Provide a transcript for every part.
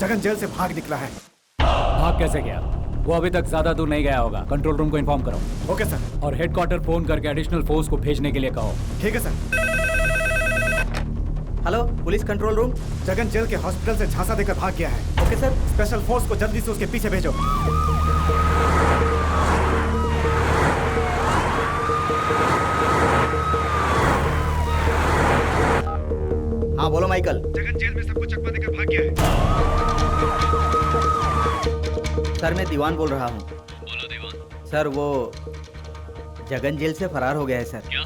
Jagan jail से भाग निकला है। भाग कैसे गया? वो अभी तक ज्यादा दूर नहीं गया होगा। कंट्रोल रूम को इन्फॉर्म करो। Okay sir. और हेडक्वार्टर फोन करके एडिशनल फोर्स को भेजने के लिए कहो। ठीक है sir. Hello, police control room. Jagan jail के हॉस्पिटल से झांसा देकर भाग गया है। Okay sir. स्पेशल फोर्स को जल्दी से उसके पीछे भेजो। हाँ बोलो माइकल। जगन जेल में सबको चकमा देकर भाग गया है। सर मैं दीवान बोल रहा हूँ। बोलो दीवान। सर वो जगन जेल से फरार हो गया है सर। क्या?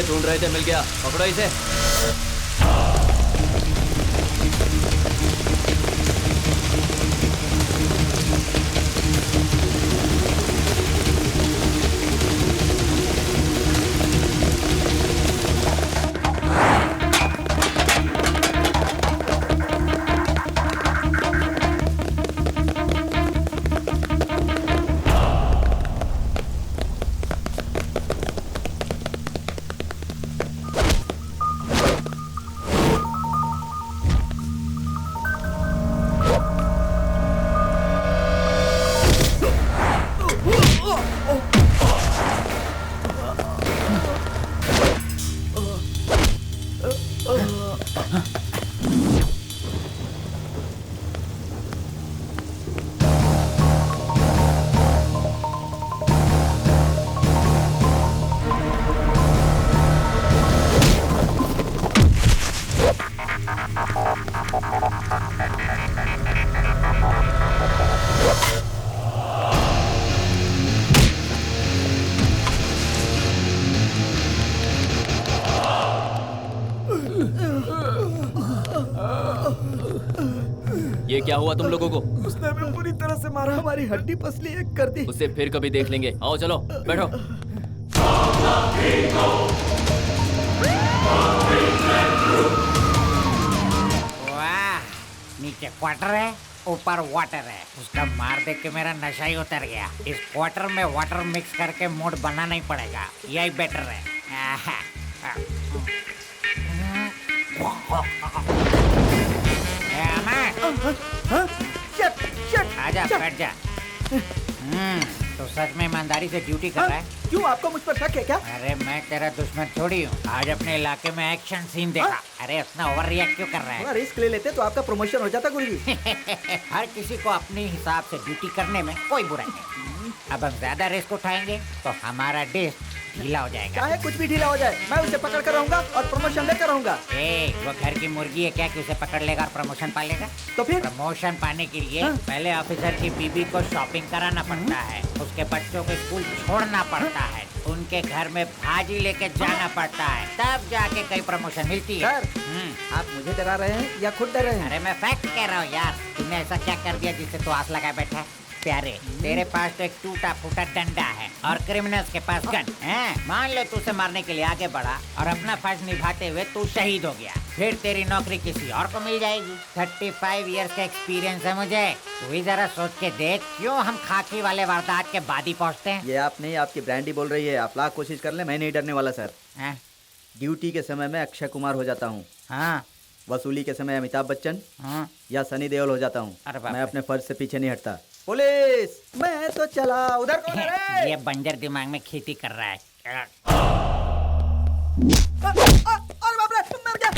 ढूंढ रहे थे, मिल गया। पकड़ो इसे। ये क्या हुआ तुम लोगों को? उसने हमें पूरी तरह से मारा, हमारी हड्डी पसली एक कर दी। उसे फिर कभी देख लेंगे। आओ चलो बैठो। वाह, नीचे क्वार्टर है, ऊपर वाटर है। उसका मार देख के मेरा नशा ही उतर गया। इस क्वार्टर में वाटर मिक्स करके मूड बनाना ही पड़ेगा, यही बेटर है। आजा बैठ जा। तो सच में ईमानदारी से ड्यूटी कर रहा है? क्यों, आपको मुझ पर शक है क्या? अरे मैं तेरा दुश्मन थोड़ी हूँ। आज अपने इलाके में एक्शन सीन देखा। अरे इतना ओवर रिएक्ट क्यों कर रहा है? रिस्क ले लेते तो आपका प्रमोशन हो जाता गुरुजी। हर किसी को अपने हिसाब से ड्यूटी करने में कोई बुराई नहीं। अब हम ज्यादा रिस्क उठाएंगे तो हमारा डिश ढीला हो जाएगा। चाहे कुछ भी ढीला हो जाए, मैं उसे पकड़ कर रहूंगा और प्रमोशन लेकर रहूंगा। वो घर की मुर्गी है क्या कि उसे पकड़ लेगा और प्रमोशन पा लेगा? तो फिर प्रमोशन पाने के लिए पहले ऑफिसर की बीबी को शॉपिंग कराना पड़ता है, उसके बच्चों को स्कूल छोड़ना पड़ता है, उनके घर में भाजी लेके जाना पड़ता है, तब जाके कई प्रमोशन मिलती है। आप मुझे डरा रहे हैं या खुद डर रहे हैं? अरे मैं फैक्ट कह रहा हूँ यार। तुमने ऐसा क्या कर दिया जिससे तू आस लगाए बैठा है? प्यारे, तेरे पास तो एक टूटा फूटा डंडा है और क्रिमिनल्स के पास गन है। मान लो तू उसे मारने के लिए आगे बढ़ा और अपना फर्ज निभाते हुए तू शहीद हो गया, फिर तेरी नौकरी किसी और को मिल जाएगी। 35 इयर्स का एक्सपीरियंस है मुझे। तू ही जरा सोच के देख, क्यों हम खाकी वाले वारदात के बाद ही पहुंचते हैं। ये आप नहीं, आपकी ब्रांडी बोल रही है। आप लाख कोशिश कर ले, मैं नहीं डरने वाला सर। हैं? ड्यूटी के समय में अक्षय कुमार हो जाता हूँ, हाँ वसूली के समय अमिताभ बच्चन हाँ। या सनी देओल हो जाता हूँ। अरे बाप मैं रे। अपने फर्ज से पीछे नहीं हटता। पुलिस, मैं तो चला। उधर कौन है रे? ये बंजर दिमाग में खेती कर रहा है। अरे बाप रे, मर गया।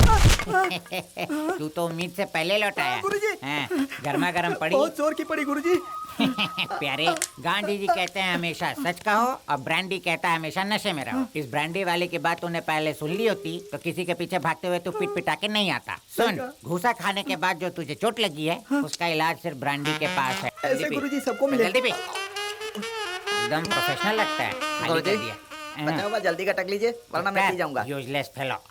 तू तो उम्मीद से पहले लौटाया। गुरुजी। हाँ, गर्मा गर्म पड़ी। बहुत जोर की पड़ी गुरुजी। प्यारे, गांधी जी कहते हैं हमेशा सच कहो और ब्रांडी कहता है हमेशा नशे में रहो। इस ब्रांडी वाले की बात तूने पहले सुन ली होती तो किसी के पीछे भागते हुए तू पीट पिटा के नहीं आता। सुन, घूसा खाने के बाद जो तुझे चोट लगी है उसका इलाज सिर्फ ब्रांडी के पास है। ऐसे जल्दी पी। गुरुजी सबको मिले। जल्दी पी। एकदम प्रोफेशनल लगता है। खाली कर गुरुजी, दिया। बचा हुआ जल्दी का टक लीजिए वरना मैं पी जाऊंगा। Useless fellow.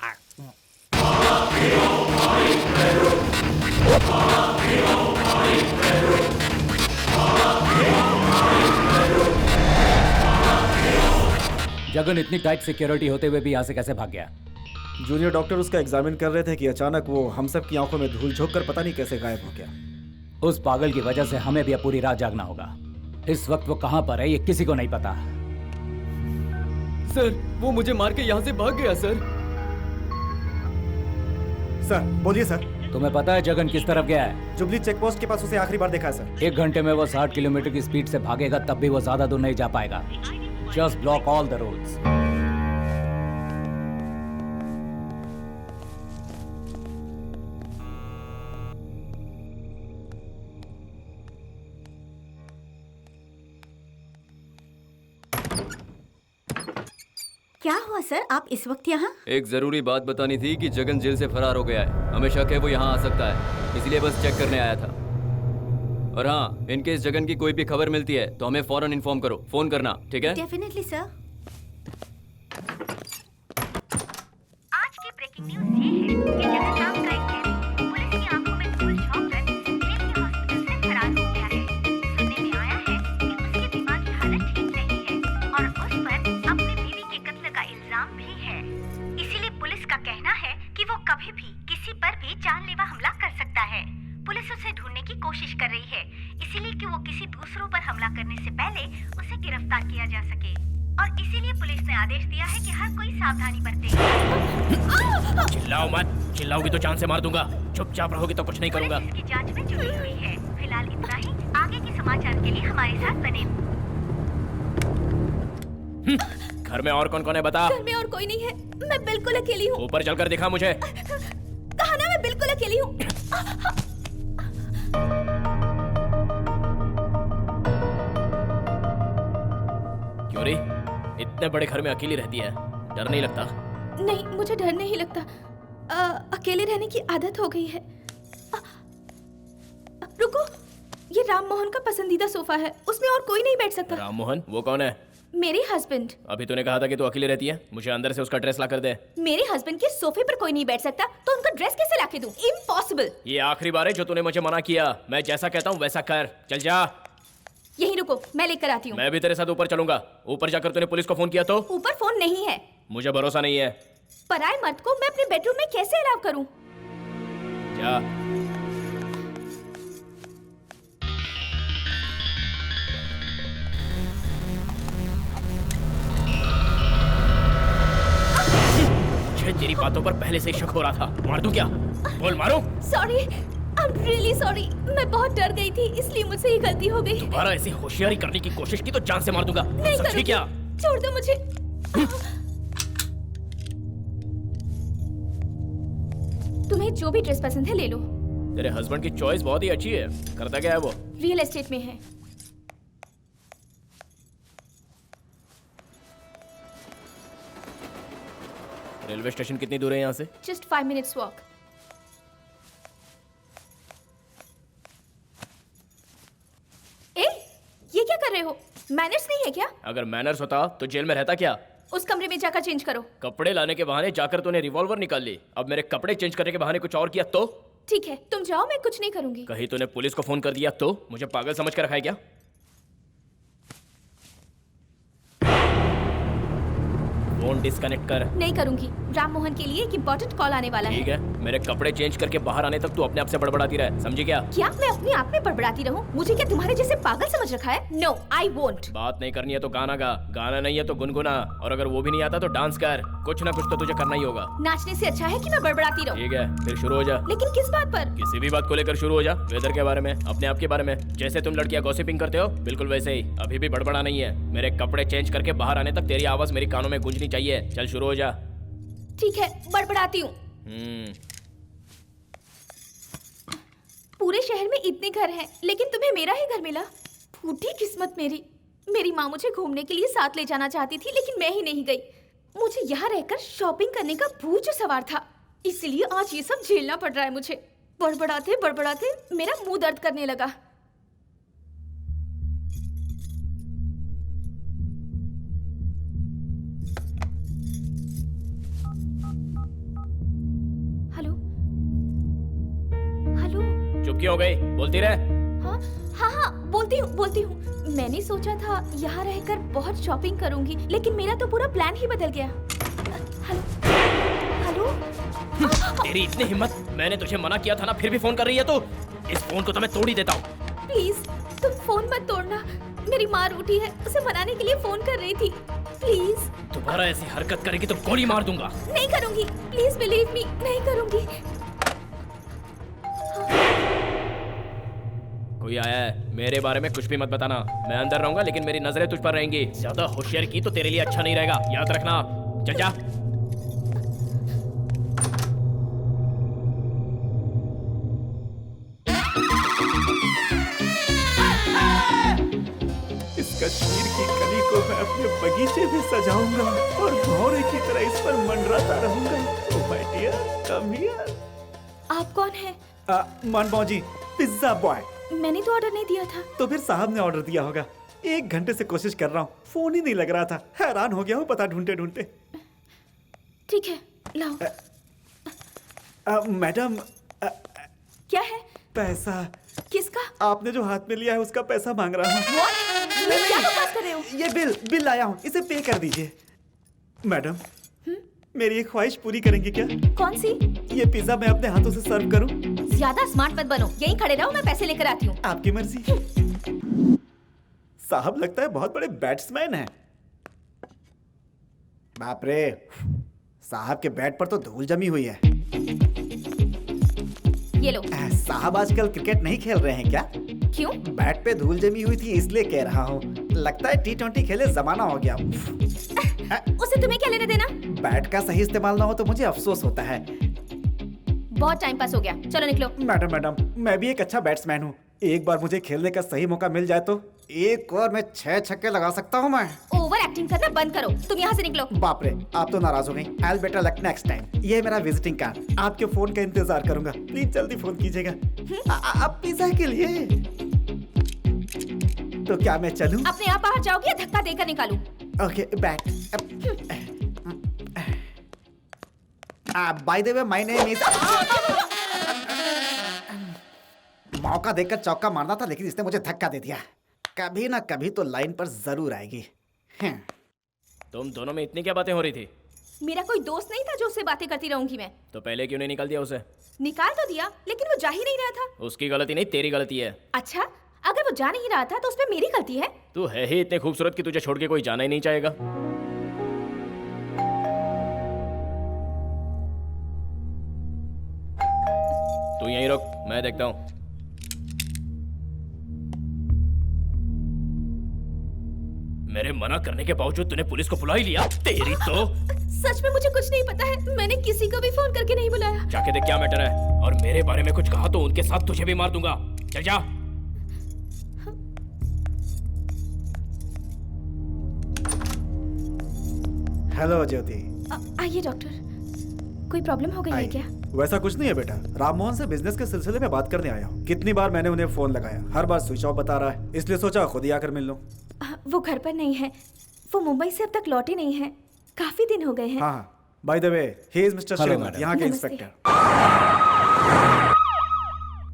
जगन इतनी टाइट सिक्योरिटी होते हुए भी यहाँ से कैसे भाग गया? जूनियर डॉक्टर उसका एग्जामिन कर रहे थे कि अचानक वो हम सब की आंखों में धूल झोंक कर पता नहीं कैसे गायब हो गया। उस पागल की वजह से हमें भी अब पूरी रात जागना होगा। इस वक्त वो कहाँ पर है ये किसी को नहीं पता। सर, वो मुझे मार के यहाँ से भाग गया सर। सर बोलिए सर। तुम्हें पता है जगन किस तरफ गया है? जुबली चेक पोस्ट के पास उसे आखिरी बार देखा है सर। 1 घंटे में वो 60 किलोमीटर की स्पीड से भागेगा, तब भी वो ज्यादा दूर नहीं जा पाएगा। Just block all the roads. क्या हुआ सर, आप इस वक्त यहाँ? एक जरूरी बात बतानी थी कि जगन जेल से फरार हो गया है। हमें शक है वो यहाँ आ सकता है, इसलिए बस चेक करने आया था। और हाँ, इनकेस जगन की कोई भी खबर मिलती है तो हमें फौरन इन्फॉर्म करो, फोन करना, ठीक है? Definitely sir. आज की ब्रेकिंग न्यूज ये है कि जगन नाम का एक कैदी पुलिस की आंखों में धूल झोंककर दिल्ली के हॉस्पिटल से फरार हो गया है। सुनने में आया है कि उसकी दिमागी हालत ठीक नहीं है और उस पर अपनी बीवी के कत्ल का इल्जाम भी है। इसीलिए पुलिस का कहना है कि वो कभी भी किसी पर भी जानलेवा हमला कर सकता है। पुलिस उसे ढूंढने की कोशिश कर रही है, इसीलिए कि वो किसी दूसरों पर हमला करने से पहले उसे गिरफ्तार किया जा सके। और इसीलिए पुलिस ने आदेश दिया है कि हर कोई सावधानी बरते। चिल्लाओ मत, चिल्लाओगी तो जान से मार दूंगा। चुपचाप रहोगी तो कुछ नहीं करूंगा। पुलिस इसकी जांच में जुटी हुई है। फिलहाल इतना ही। आगे के समाचार के लिए हमारे साथ बने। घर में और कौन कौन है बता। घर में और कोई नहीं है, मैं बिल्कुल अकेली हूँ। ऊपर चलकर दिखा मुझे। कहा ना, मैं बिल्कुल अकेली हूँ। क्यों रे, इतने बड़े घर में अकेली रहती है, डर नहीं लगता? नहीं, मुझे डर नहीं लगता। अकेले रहने की आदत हो गई है। रुको, ये राम मोहन का पसंदीदा सोफा है, उसमें और कोई नहीं बैठ सकता। राम मोहन, वो कौन है? मेरे हस्बैंड। अभी तूने कहा था कि तू अकेली रहती है। मुझे अंदर से उसका ड्रेस ला कर दे। मेरे हस्बैंड के सोफे पर कोई नहीं बैठ सकता, तो उनका ड्रेस कैसे लाके दूं? इम्पॉसिबल। ये आखिरी बार है जो तूने मुझे मना किया। मैं जैसा कहता हूँ वैसा कर। चल जा। यहीं रुको, मैं लेकर आती हूँ। मैं भी तेरे साथ ऊपर चलूंगा। ऊपर जाकर तूने पुलिस को फोन किया तो? ऊपर फोन नहीं है। मुझे भरोसा नहीं है। पराये मर्द को मैं अपने बेडरूम में कैसे अलाउ करूं? जा। मुझे तेरी बातों पर पहले से ही शक हो रहा था। मार दूं क्या? बोल, मारूं? Sorry, I am really sorry. मैं बहुत डर गई थी, इसलिए मुझसे ये गलती हो गई। दोबारा ऐसी होशियारी करने की कोशिश की तो जान से मार दूंगा। नहीं समझी करूंगी। क्या? छोड़ दो मुझे। तुम्हें जो भी ड्रेस पसंद है ले लो। तेरे हस्बैंड की चॉइस बहुत ही अच्छी है। करता क्या है वो? रियल एस्टेट में है। रेलवे स्टेशन कितनी दूर है यहाँ से? Just 5 minutes walk. ए, ये क्या कर रहे हो? मैनर्स नहीं है क्या? अगर मैनर्स होता तो जेल में रहता क्या? उस कमरे में जाकर चेंज करो। कपड़े लाने के बहाने जाकर तूने रिवॉल्वर निकाल ली। अब मेरे कपड़े चेंज करने के बहाने कुछ और किया तो? ठीक है, तुम जाओ, मैं कुछ नहीं करूंगी। कहीं तूने पुलिस को फोन कर दिया तो? मुझे पागल समझ कर रखा है क्या? फोन डिस्कनेक्ट कर। नहीं करूंगी। राम मोहन के लिए एक इम्पोर्टेंट कॉल आने वाला है। ठीक है, मेरे कपड़े चेंज करके बाहर आने तक तू अपने आप से बड़बड़ाती रहे, समझी क्या? क्या मैं अपने आप में बड़बड़ाती रहूं? मुझे क्या तुम्हारे जैसे पागल समझ रखा है? No, I won't. बात नहीं करनी है तो गाना गा, गाना नहीं है तो गुनगुना, और अगर वो भी नहीं आता तो डांस कर। कुछ ना कुछ तो तुझे करना ही होगा। नाचने से अच्छा है कि मैं बड़बड़ाती रहूं। ठीक है, फिर शुरू हो जा। लेकिन किस बात पर? किसी भी बात को लेकर शुरू हो जा। वेदर के बारे में, अपने आप के बारे में। जैसे तुम लड़कियां गॉसिपिंग करते हो, बिल्कुल वैसे ही। अभी भी बड़बड़ा नहीं है। मेरे कपड़े चेंज करके बाहर आने तक तेरी आवाज मेरी कानों में गूंजनी चाहिए। चल शुरू हो जा। ठीक है, बड़बड़ाती हूँ। पूरे शहर में इतने घर हैं, लेकिन तुम्हें मेरा ही घर मिला। फूटी किस्मत मेरी। मेरी माँ मुझे घूमने के लिए साथ ले जाना चाहती थी, लेकिन मैं ही नहीं गई। मुझे यहाँ रहकर शॉपिंग करने का भूत जो सवार था, इसलिए आज ये सब झेलना पड़ रहा है मुझे। बड़बड़ाते बड़बड़ाते मेरा मुंह दर्द करने लगा। Hello hello. चुप क्यों हो गई? बोलती रहे। हाँ हाँ हाँ, बोलती हूँ। मैंने सोचा था यहाँ रहकर बहुत शॉपिंग करूंगी, लेकिन मेरा तो पूरा प्लान ही बदल गया। Hello hello. तेरी इतनी हिम्मत! मैंने तुझे मना किया था ना, फिर भी फोन कर रही है तू। इस फोन को तो मैं तोड़ ही देता हूँ। प्लीज तुम फोन मत तोड़ना। मेरी माँ रूठी है, उसे मनाने के लिए फोन कर रही थी। प्लीज। दोबारा ऐसी हरकत करेगी तो गोली मार दूंगा। नहीं करूंगी, प्लीज बिलीव मी, नहीं करूंगी। कोई आया है? मेरे बारे में कुछ भी मत बताना। मैं अंदर रहूंगा, लेकिन मेरी नजरें तुझ पर रहेंगी। ज्यादा होशियार की तो तेरे लिए अच्छा नहीं रहेगा, याद रखना। चल जा। इस कश्मीर की कली को मैं अपने बगीचे में सजाऊंगा और भौरे की तरह इस पर मंडराता रहूंगा। Oh my dear, come here. आप कौन हैं? Manmohan ji, pizza boy. मैंने तो ऑर्डर नहीं दिया था। तो फिर साहब ने ऑर्डर दिया होगा। 1 घंटे से कोशिश कर रहा हूँ, फोन ही नहीं लग रहा था। हैरान हो गया हूँ पता ढूंढते ढूंढते। ठीक है, लाओ। मैडम, क्या है? पैसा। किसका? आपने जो हाथ में लिया है उसका पैसा मांग रहा हूँ। What? क्या बकवास कर रहे हो? ये बिल लाया हूँ, इसे पे कर दीजिए। मैडम, मेरी एक ख्वाहिश पूरी करेंगी क्या? कौन सी? ये पिज्जा मैं अपने हाथों से सर्व करूं? ज्यादा स्मार्ट मत बनो, यहीं खड़े रहो, मैं पैसे लेकर आती हूँ। आपकी मर्जी। साहब लगता है बहुत बड़े बैट्समैन हैं। बाप रे, साहब के बैट पर तो धूल जमी हुई है। ये लो। साहब आजकल क्रिकेट नहीं खेल रहे हैं क्या? क्यों? बैट पे धूल जमी हुई थी इसलिए कह रहा हूँ। लगता है T20 खेले जमाना हो गया। उसे तुम्हें क्या लेने देना? बैट का सही इस्तेमाल ना हो तो मुझे अफसोस होता है। बहुत टाइम पास हो गया, चलो निकलो। मैडम, मैं भी एक अच्छा बैट्समैन हूँ। एक बार मुझे खेलने का सही मौका मिल जाए तो एक और में 6 छक्के लगा सकता हूँ मैं। ओवर एक्टिंग करना बंद करो, तुम यहाँ से निकलो। बाप रे, आप तो नाराज हो गई। I'll better luck next time। ये है मेरा विजिटिंग कार्ड। आपके फोन का इंतजार करूंगा, प्लीज जल्दी फोन कीजिएगा। अब पिज्जा के लिए तो क्या मैं चलूं? अपने आप बाहर जाओगे या धक्का देकर निकालूं? Okay, back. Bye the way, my name is. मौका देखकर चौका मारना था, लेकिन इसने मुझे धक्का दे दिया। कभी ना कभी तो लाइन पर जरूर आएगी। तुम दोनों में इतनी क्या बातें हो रही थी? मेरा कोई दोस्त नहीं था जो उससे बातें करती रहूंगी मैं। तो पहले क्यों नहीं निकाल दिया उसे? निकाल तो दिया, लेकिन वो जा ही नहीं रहा था। उसकी गलती नहीं, तेरी गलती है। अच्छा, अगर वो जा नहीं रहा था तो उसमें मेरी गलती है? तू है ही इतने खूबसूरत कि तुझे छोड़ के कोई जाना ही नहीं चाहेगा। तू यहीं रुक, मैं देखता हूँ। मेरे मना करने के बावजूद तूने पुलिस को बुला ही लिया। तेरी तो। सच में मुझे कुछ नहीं पता है, मैंने किसी को भी फोन करके नहीं बुलाया। जाके देख क्या मैटर है, और मेरे बारे में कुछ कहा तो उनके साथ तुझे भी मार दूंगा। चल जा। हेलो ज्योति। आइए डॉक्टर, कोई प्रॉब्लम हो गई है क्या? वैसा कुछ नहीं है बेटा, राम मोहन से बिजनेस के सिलसिले में बात करने आया हूँ। कितनी बार मैंने उन्हें फोन लगाया, हर बार स्विच ऑफ बता रहा है, इसलिए सोचा खुद ही आकर मिल लूं। वो घर पर नहीं है, वो मुंबई से अब तक लौटे नहीं है, काफी दिन हो गए हैं। हाँ, by the way, he is mister Shrimat, यहाँ के नमस्ते। इंस्पेक्टर।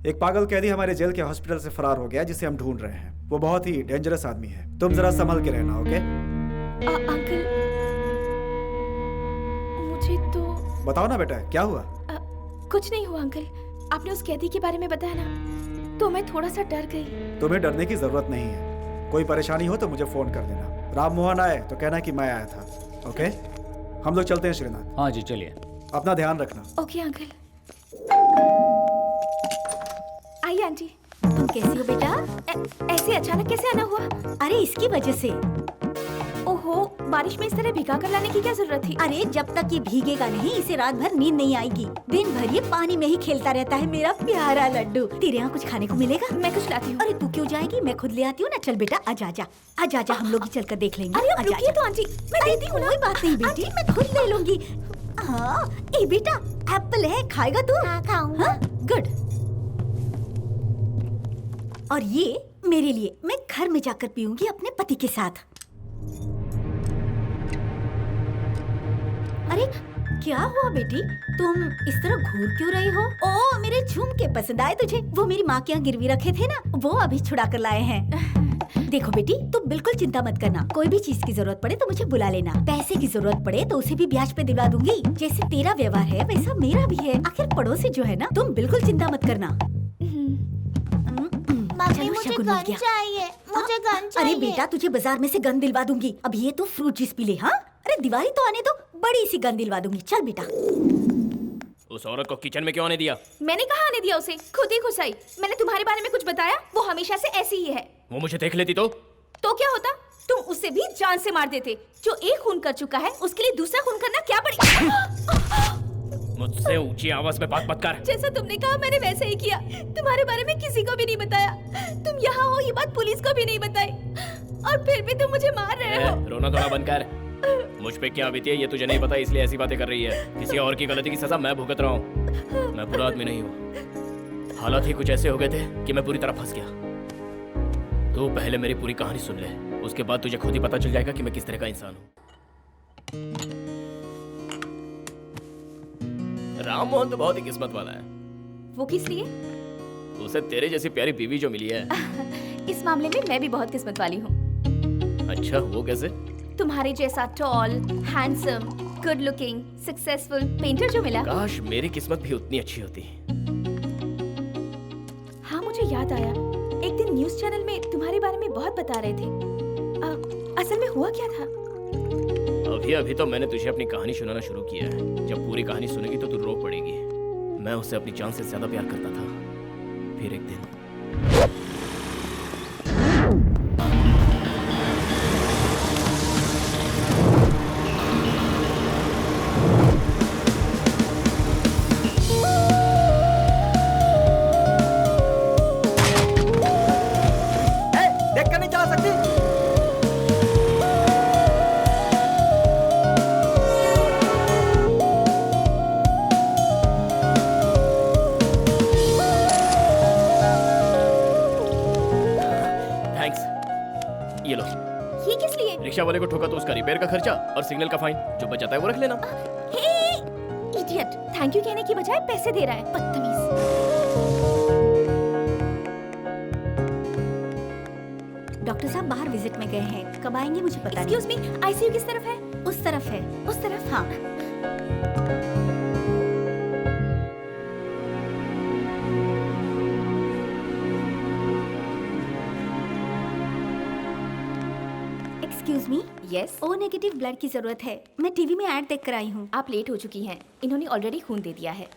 एक पागल कैदी हमारे जेल के हॉस्पिटल से फरार हो गया, जिसे हम ढूंढ रहे हैं। वो बहुत ही डेंजरस आदमी है, तुम जरा संभल के रहना, ओके? अंकल, मुझे तो बताओ ना बेटा, क्या हुआ? कुछ नहीं हुआ अंकल। आपने उस कैदी के बारे में बताया ना, तो मैं थोड़ा सा डर गई। तुम्हें डरने की जरूरत नहीं है। कोई परेशानी हो तो मुझे फोन कर देना। राम मोहन आए तो कहना कि मैं आया था। ओके, हम लोग चलते हैं श्रीनाथ। हाँ जी चलिए। अपना ध्यान रखना। Okay uncle. आइए आंटी। तुम कैसी हो बेटा? ऐसे अचानक कैसे आना हुआ? अरे इसकी वजह से। ओहो, बारिश में इस तरह भिगा कर लाने की क्या जरूरत थी? अरे जब तक ये भीगेगा नहीं, इसे रात भर नींद नहीं आएगी। दिन भर ये पानी में ही खेलता रहता है, मेरा प्यारा लड्डू। तेरे यहाँ कुछ खाने को मिलेगा? मैं कुछ लाती हूँ। अरे तू क्यों जाएगी, मैं खुद ले आती हूँ ना। चल बेटा आजा आजा आजा आजा, हम लोग ही चल कर देख लेंगे। अरे अब रुकिए तो आंटी, मैं देती हूँ ना। कोई बात नहीं बेटी, मैं खुद ले लूंगी। हाँ, ए बेटा एप्पल है, खाएगा तू? हाँ खाऊंगा। गुड। और ये मेरे लिए, मैं घर में जाकर पीऊंगी अपने पति के साथ। अरे क्या हुआ बेटी, तुम इस तरह घूर क्यों रही हो? ओ मेरे झुमके पसंद आए तुझे? वो मेरी माँ के यहाँ गिरवी रखे थे ना, वो अभी छुड़ा कर लाए हैं। देखो बेटी, तुम बिल्कुल चिंता मत करना। कोई भी चीज की जरूरत पड़े तो मुझे बुला लेना। पैसे की जरूरत पड़े तो उसे भी ब्याज पे दिलवा दूंगी। जैसे तेरा व्यवहार है वैसा मेरा भी है। आखिर पड़ोसी जो है ना, तुम बिल्कुल चिंता मत करना। मम्मी मुझे गन चाहिए, मुझे गन चाहिए। अरे बेटा तुझे बाजार में से गन दिलवा दूंगी। अब ये तो फ्रूट जूस पी ले। हाँ, अरे दिवाली तो आने दो, बड़ी सी गन दिलवा दूंगी। चल बेटा। उस औरत को किचन में क्यों आने दिया? मैंने कहा आने दिया उसे, खुद ही घुस आई। मैंने तुम्हारे बारे में कुछ बताया? वो हमेशा से ऐसी ही है। वो मुझे देख लेती तो क्या होता? तुम उसे भी जान से मार देते। जो एक खून कर चुका है उसके लिए दूसरा खून करना क्या पड़ेगा? मुझसे ऊंची आवाज में बात मत कर। जैसा तुमने कहा मैंने वैसे ही किया। तुम्हारे बारे में किसी को भी नहीं बताया। तुम यहाँ हो ये बात पुलिस को भी नहीं बताई, और फिर भी तुम मुझे मार रहे हो। रोना धोना बंद कर। मुझ पे क्या बीती है ये तुझे नहीं पता, इसलिए ऐसी बातें कर रही है। किसी और की गलती की सजा मैं भुगत रहा हूँ। मैं बुरा आदमी नहीं हूँ। हालात ही कुछ ऐसे हो गए थे कि मैं पूरी तरह फंस गया। तू पहले मेरी पूरी कहानी सुन ले, उसके बाद तुझे खुद ही पता चल जाएगा कि मैं किस तरह का इंसान हूँ। राम मोहन तो बहुत ही किस्मत वाला है। वो किस लिए? उसे तेरे जैसी प्यारी बीवी जो मिली है। इस मामले में मैं भी बहुत किस्मत वाली हूँ। अच्छा, वो कैसे? तुम्हारे जैसा tall, handsome, good looking, successful painter जो मिला। काश मेरी किस्मत भी उतनी अच्छी होती। हाँ मुझे याद आया, एक दिन न्यूज़ चैनल में तुम्हारे बारे में बहुत बता रहे थे। असल में हुआ क्या था? अभी तो मैंने तुझे अपनी कहानी सुनाना शुरू किया है। जब पूरी कहानी सुनेगी तो तू रो पड़ेगी। मैं उससे अपनी जान से ज्यादा प्यार करता था। फिर एक दिन देख कर नहीं चला सकती? ये लो। ये किस लिए? रिक्शा वाले को ठोका तो उसका रिपेयर का खर्चा और सिग्नल का फाइन। जो बच जाता है वो रख लेना। इडियट, थैंक यू कहने की बजाय पैसे दे रहा है, बदतमीज। डॉक्टर साहब बाहर विजिट में गए हैं, कब आएंगे मुझे पता नहीं। एक्सक्यूज मी, आईसीयू किस तरफ है? उस तरफ है। उस तरफ? हाँ। Excuse me. Yes. O negative blood की जरूरत है। मैं टीवी में ऐड देख कर आई हूँ। आप लेट हो चुकी हैं, इन्होंने ऑलरेडी खून दे दिया है।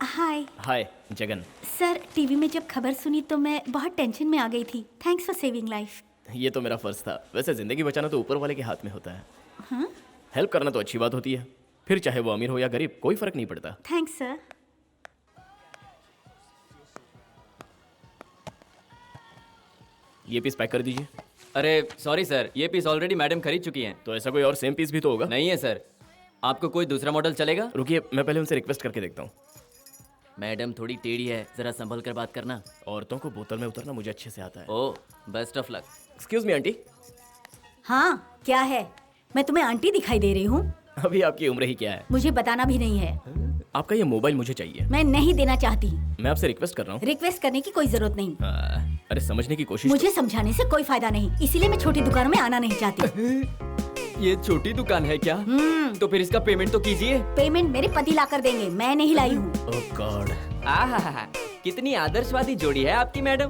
हाय। हाय जगन। सर टीवी में जब खबर सुनी तो मैं बहुत टेंशन में आ गई थी। Thanks for saving life. ये तो मेरा फर्ज था। वैसे जिंदगी बचाना तो ऊपर वाले के हाथ में होता है। हाँ? हेल्प करना तो अच्छी बात होती है, फिर चाहे वो अमीर हो या गरीब, कोई फर्क नहीं पड़ता। Thanks sir. ये पीस पैक कर दीजिए। अरे सॉरी सर, ये पीस ऑलरेडी मैडम खरीद चुकी हैं। तो ऐसा कोई और सेम पीस भी तो होगा? नहीं है सर। आपको कोई दूसरा मॉडल चलेगा? रुकिए, मैं पहले उनसे रिक्वेस्ट करके देखता हूँ। मैडम थोड़ी टेढ़ी है, जरा संभल कर बात करना। औरतों को बोतल में उतरना मुझे अच्छे से आता है। Oh, best of luck. Excuse me aunty. हाँ क्या है? मैं तुम्हें आंटी दिखाई दे रही हूँ? अभी आपकी उम्र ही क्या है? मुझे बताना भी नहीं है। आपका ये मोबाइल मुझे चाहिए। मैं नहीं देना चाहती। मैं आपसे रिक्वेस्ट कर रहा हूँ। रिक्वेस्ट करने की कोई जरूरत नहीं। अरे समझने की कोशिश। मुझे समझाने से कोई फायदा नहीं, इसीलिए मैं छोटी दुकानों में आना नहीं चाहती। ये छोटी दुकान है क्या? तो फिर इसका पेमेंट तो कीजिए। पेमेंट मेरे पति ला कर देंगे, मैं नहीं लाई हूँ। ओह गॉड। आहा, कितनी आदर्शवादी जोड़ी है आपकी मैडम।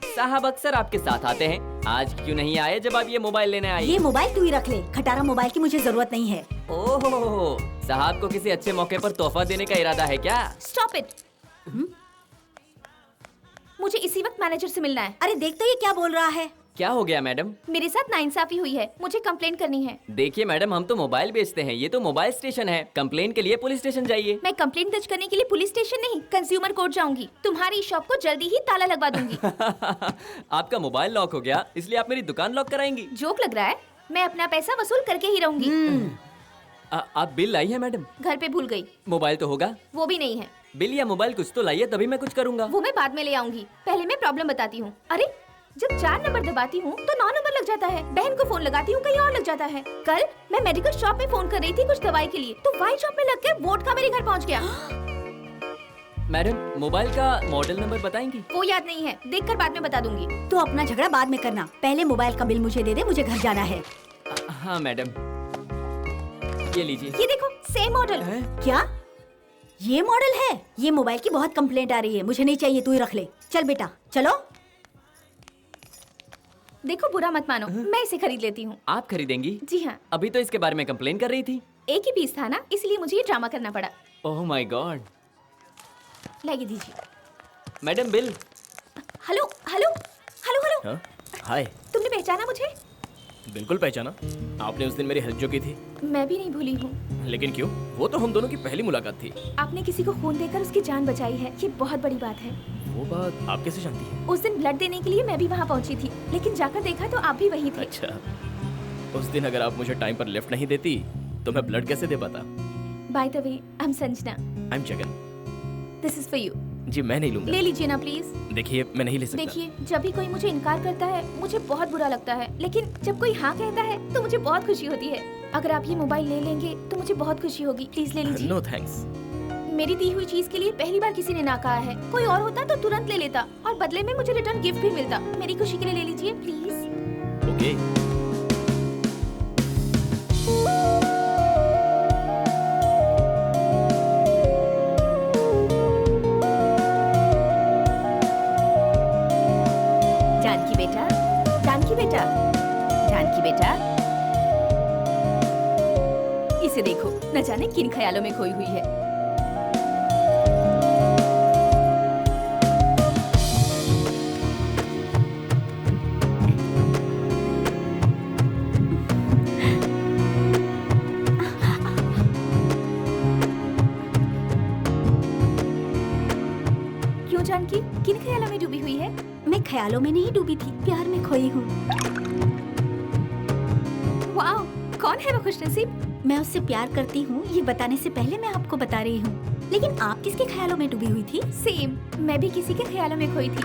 साहब अक्सर आपके साथ आते हैं, आज क्यों नहीं आए जब आप ये मोबाइल लेने आई? ये मोबाइल तू ही रख ले, खटारा मोबाइल की मुझे जरूरत नहीं है। ओहो, साहब को किसी अच्छे मौके पर तोहफा देने का इरादा है क्या? Stop it. मुझे इसी वक्त मैनेजर से मिलना है। अरे देख तो ये क्या बोल रहा है। क्या हो गया मैडम? मेरे साथ नाइंसाफी हुई है, मुझे कंप्लेन करनी है। देखिए मैडम, हम तो मोबाइल बेचते हैं, ये तो मोबाइल स्टेशन है। कंप्लेन के लिए पुलिस स्टेशन जाइए। मैं कंप्लेन दर्ज करने के लिए पुलिस स्टेशन नहीं, कंज्यूमर कोर्ट जाऊंगी। तुम्हारी शॉप को जल्दी ही ताला लगवा दूंगी। आपका मोबाइल लॉक हो गया, इसलिए आप मेरी दुकान लॉक कराएंगी? जोक लग रहा है? मैं अपना पैसा वसूल करके ही रहूंगी। आप बिल लाई है मैडम? घर पे भूल गई। मोबाइल तो होगा? वो भी नहीं है। बिल या मोबाइल कुछ तो लाइए, तभी मैं कुछ करूंगा। वो मैं बाद में ले आऊंगी, पहले मैं प्रॉब्लम बताती हूँ। अरे जब 4 नंबर दबाती हूँ तो 9 नंबर लग जाता है। बहन को फोन लगाती हूँ, कहीं और लग जाता है। कल मैं मेडिकल शॉप में फोन कर रही थी कुछ दवाई के लिए, तो वाइन शॉप में लग के वोडका मेरे घर पहुँच गया। मैडम, मोबाइल का मॉडल नंबर बताएंगी? वो याद नहीं है, देखकर बाद में बता दूंगी। तो अपना झगड़ा बाद में करना, पहले मोबाइल का बिल मुझे दे दे, मुझे घर जाना है। हाँ मैडम, ये लीजिए। ये देखो, सेम मॉडल। क्या ये मॉडल है? ये मोबाइल की बहुत कंप्लेंट आ रही है, मुझे नहीं चाहिए, तू ही रख ले। चल बेटा चलो। देखो बुरा मत मानो, मैं इसे खरीद लेती हूँ। आप खरीदेंगी? जी हाँ। अभी तो इसके बारे में कंप्लेन कर रही थी। एक ही पीस था ना, इसलिए मुझे ये ड्रामा करना पड़ा। Oh my God. लाइए दीजिए। Madam bill. Hello hello hello hello. हाँ? हाय। तुमने पहचाना मुझे? बिल्कुल पहचाना। आपने उस दिन मेरी हेल्प जो की थी। मैं भी नहीं भूली हूँ। लेकिन क्यों? वो तो हम दोनों की पहली मुलाकात थी। आपने किसी को खून देकर उसकी जान बचाई है, ये बहुत बड़ी बात है। वो बात आप कैसे जानती हैं? उस दिन ब्लड देने के लिए मैं भी वहाँ पहुँची थी, लेकिन जाकर देखा तो आप भी वहीं थे। अच्छा, उस दिन अगर आप मुझे टाइम पर लिफ्ट नहीं देती तो मैं ब्लड कैसे दे पाता? By the way, I am Sanjana. I am Jagan. This is for you. जी मैं नहीं लूंगा। ले लीजिए ना प्लीज। देखिए मैं नहीं ले सकता। देखिए, जब भी कोई मुझे इनकार करता है मुझे बहुत बुरा लगता है, लेकिन जब कोई हाँ कहता है तो मुझे बहुत खुशी होती है। अगर आप ये मोबाइल ले लेंगे तो मुझे बहुत खुशी होगी, प्लीज ले लीजिए। No thanks. मेरी दी हुई चीज के लिए पहली बार किसी ने ना कहा है। कोई और होता तो तुरंत ले लेता और बदले में मुझे रिटर्न गिफ्ट भी मिलता। मेरी खुशी के लिए ले लीजिए प्लीज। ओके। जानकी बेटा, जानकी बेटा, जानकी बेटा, इसे देखो, न जाने किन ख्यालों में खोई हुई है। क्यों जानकी, किन ख्यालों में डूबी हुई है? मैं ख्यालों में नहीं डूबी थी, प्यार में खोई हूँ। वाओ, कौन है वो खुशनसीब? मैं उससे प्यार करती हूँ, ये बताने से पहले मैं आपको बता रही हूँ। लेकिन आप किसके ख्यालों में डूबी हुई थी? सेम, मैं भी किसी के ख्यालों में खोई थी।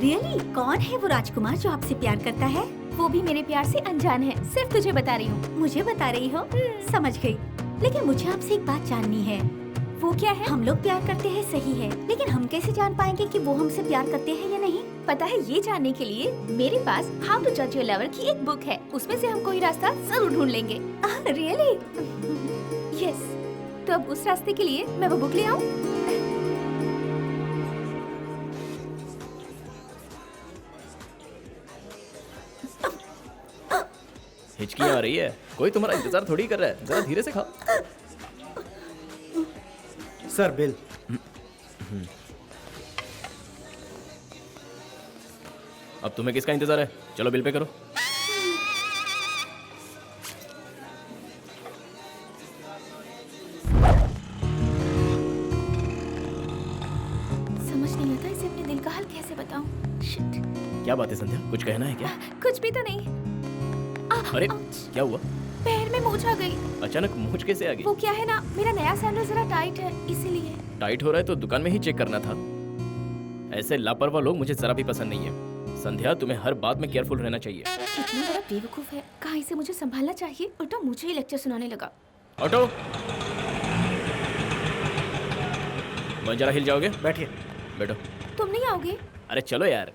रियली? कौन है वो राजकुमार जो आपसे प्यार करता है? वो भी मेरे प्यार से अनजान है, सिर्फ तुझे बता रही हूँ। मुझे बता रही हो? समझ गई। लेकिन मुझे आपसे एक बात जाननी है। वो क्या है? हम लोग प्यार करते हैं सही है, लेकिन हम कैसे जान पाएंगे कि वो हमसे प्यार करते हैं या नहीं? पता है, ये जानने के लिए मेरे पास हाउ टू जज योर लवर की एक बुक है। उसमें से हम कोई रास्ता जरूर ढूंढ लेंगे। रियली? यस। तो अब उस रास्ते के लिए मैं वो बुक ले आऊं? हिचकी आ रही है, कोई तुम्हारा इंतजार थोड़ी कर रहा है, जरा धीरे से खाओ। Sir bill. अब तुम्हें किसका इंतजार है? चलो बिल पे करो। समझ नहीं आता इसे अपने दिल का हाल कैसे बताऊं। शिट। क्या बात है संध्या, कुछ कहना है क्या? कुछ भी तो नहीं। अरे क्या हुआ? पैर में मोच आ गई। अचानक मोच कैसे आ गई? वो क्या है ना, मेरा नया सैंडल जरा टाइट है, इसीलिए। टाइट हो रहा है तो दुकान में ही चेक करना था। ऐसे लापरवाह लोग मुझे जरा भी पसंद नहीं है। संध्या, तुम्हें हर बात में केयरफुल रहना चाहिए। कितना बड़ा बेवकूफ है, कहाँ इसे मुझे संभालना चाहिए, उल्टा मुझे ही लेक्चर सुनाने लगा। ऑटो, जरा हिल जाओगे? बैठिए। बैठो। तुम नहीं आओगे? अरे चलो यार।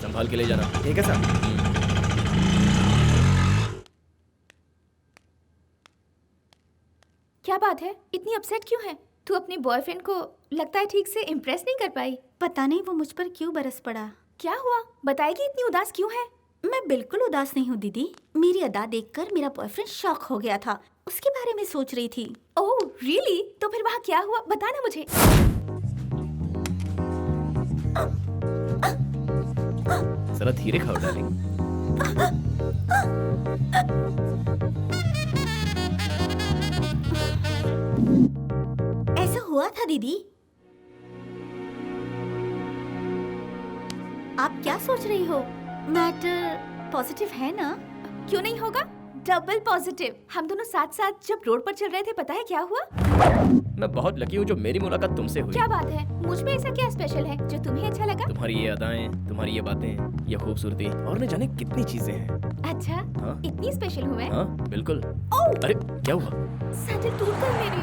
संभाल के ले जाना। ठीक है सर। क्या बात है, इतनी अपसेट क्यों है? तू अपने बॉयफ्रेंड को लगता है ठीक से इम्प्रेस नहीं कर पाई। पता नहीं वो मुझ पर क्यों बरस पड़ा। क्या हुआ, बताएगी? इतनी उदास क्यों है? मैं बिल्कुल उदास नहीं हूँ दीदी। मेरी अदा देखकर मेरा बॉयफ्रेंड शॉक हो गया था, उसके बारे में सोच रही थी। Oh really? तो फिर वहाँ क्या हुआ, बताना मुझे। जरा धीरे खाओ डार्लिंग। ऐसा हुआ था दीदी। आप क्या सोच रही हो? मैटर पॉजिटिव है ना? क्यों नहीं होगा, डबल पॉजिटिव। हम दोनों साथ साथ जब रोड पर चल रहे थे, पता है क्या हुआ? मैं बहुत लकी हूँ जो मेरी मुलाकात तुमसे हुई। क्या बात है, मुझ में ऐसा क्या स्पेशल है जो तुम्हें अच्छा लगा? तुम्हारी ये अदाएं, तुम्हारी ये बातें, ये खूबसूरती और न जाने कितनी चीजें हैं। अच्छा, हाँ? इतनी स्पेशल हूँ मैं? हाँ बिल्कुल। ओह! अरे क्या हुआ? सैंडल टूट गई मेरी।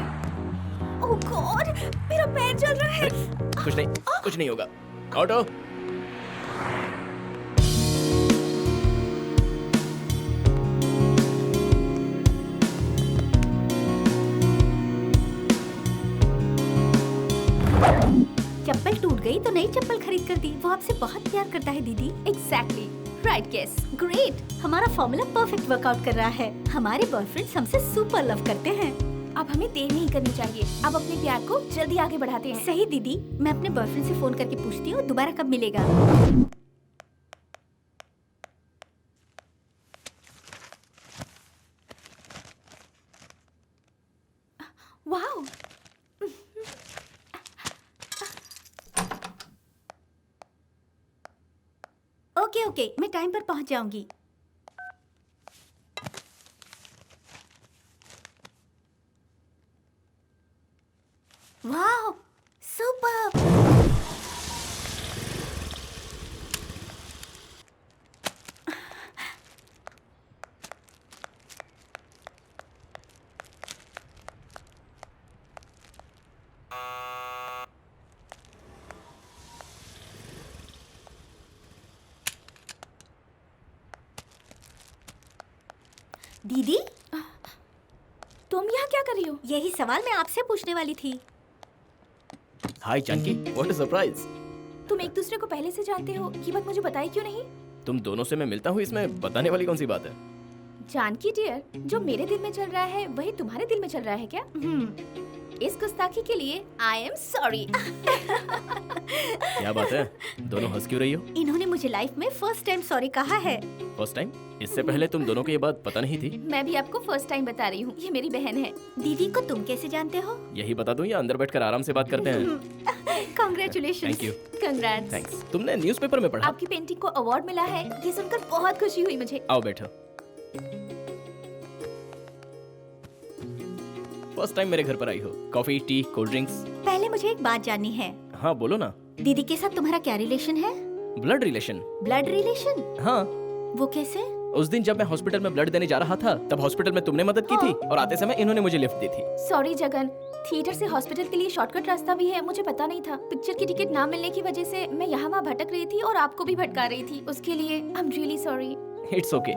ओह गॉड, मेरा पैर जल रहा है। कुछ नहीं होगा। ऑटो। चप्पल टूट गई तो नई चप्पल खरीद कर दी। वो आपसे बहुत प्यार करता है दीदी। Exactly, right guess. ग्रेट, हमारा फॉर्मूला परफेक्ट वर्कआउट कर रहा है। हमारे बॉयफ्रेंड्स हमसे सुपर लव करते हैं। अब हमें देर नहीं करनी चाहिए, अब अपने प्यार को जल्दी आगे बढ़ाते हैं। सही दीदी, मैं अपने बॉयफ्रेंड से फोन करके पूछती हूँ दोबारा कब मिलेगा। वाओ, ओके ओके, मैं टाइम पर पहुँच जाऊंगी। Wow, super. दीदी, तुम यहाँ क्या कर रही हो? यही सवाल मैं आपसे पूछने वाली थी। हाय जानकी, व्हाट अ सरप्राइज। तुम एक दूसरे को पहले से जानते हो, ये बात मुझे बताई क्यों नहीं? तुम दोनों से मैं मिलता हूँ, इसमें बताने वाली कौन सी बात है? जानकी डियर, जो मेरे दिल में चल रहा है वही तुम्हारे दिल में चल रहा है क्या? इस गुस्ताखी के लिए आई एम सॉरी। क्या बात है, दोनों हंस क्यों रही हो? इन्होंने मुझे लाइफ में फर्स्ट टाइम सॉरी कहा है। First time? इससे पहले तुम दोनों को ये बात पता नहीं थी? मैं भी आपको फर्स्ट टाइम बता रही हूँ, ये मेरी बहन है। दीदी को तुम कैसे जानते हो? यही बता दूं या अंदर बैठकर आराम से बात करते हैं? Congratulation. Thank you. Congrats. Thanks. तुमने न्यूज़पेपर में पढ़ा? आपकी पेंटिंग को अवार्ड मिला है, ये सुनकर बहुत खुशी हुई मुझे। आओ बैठो। फर्स्ट टाइम मेरे घर पर आई हो। Coffee, T, cold drinks? पहले मुझे एक बात जाननी है। हाँ बोलो ना। दीदी के साथ तुम्हारा क्या रिलेशन है? Blood relation. Blood relation? हाँ। वो कैसे? उस दिन जब मैं हॉस्पिटल में ब्लड देने जा रहा था, तब हॉस्पिटल में तुमने मदद की थी और आते समय इन्होंने मुझे लिफ्ट दी थी। सॉरी जगन, थिएटर से हॉस्पिटल के लिए शॉर्टकट रास्ता भी है, मुझे पता नहीं था। पिक्चर की टिकट ना मिलने की वजह से मैं यहाँ वहाँ भटक रही थी और आपको भी भटका रही थी। उसके लिए I am really sorry. It's okay.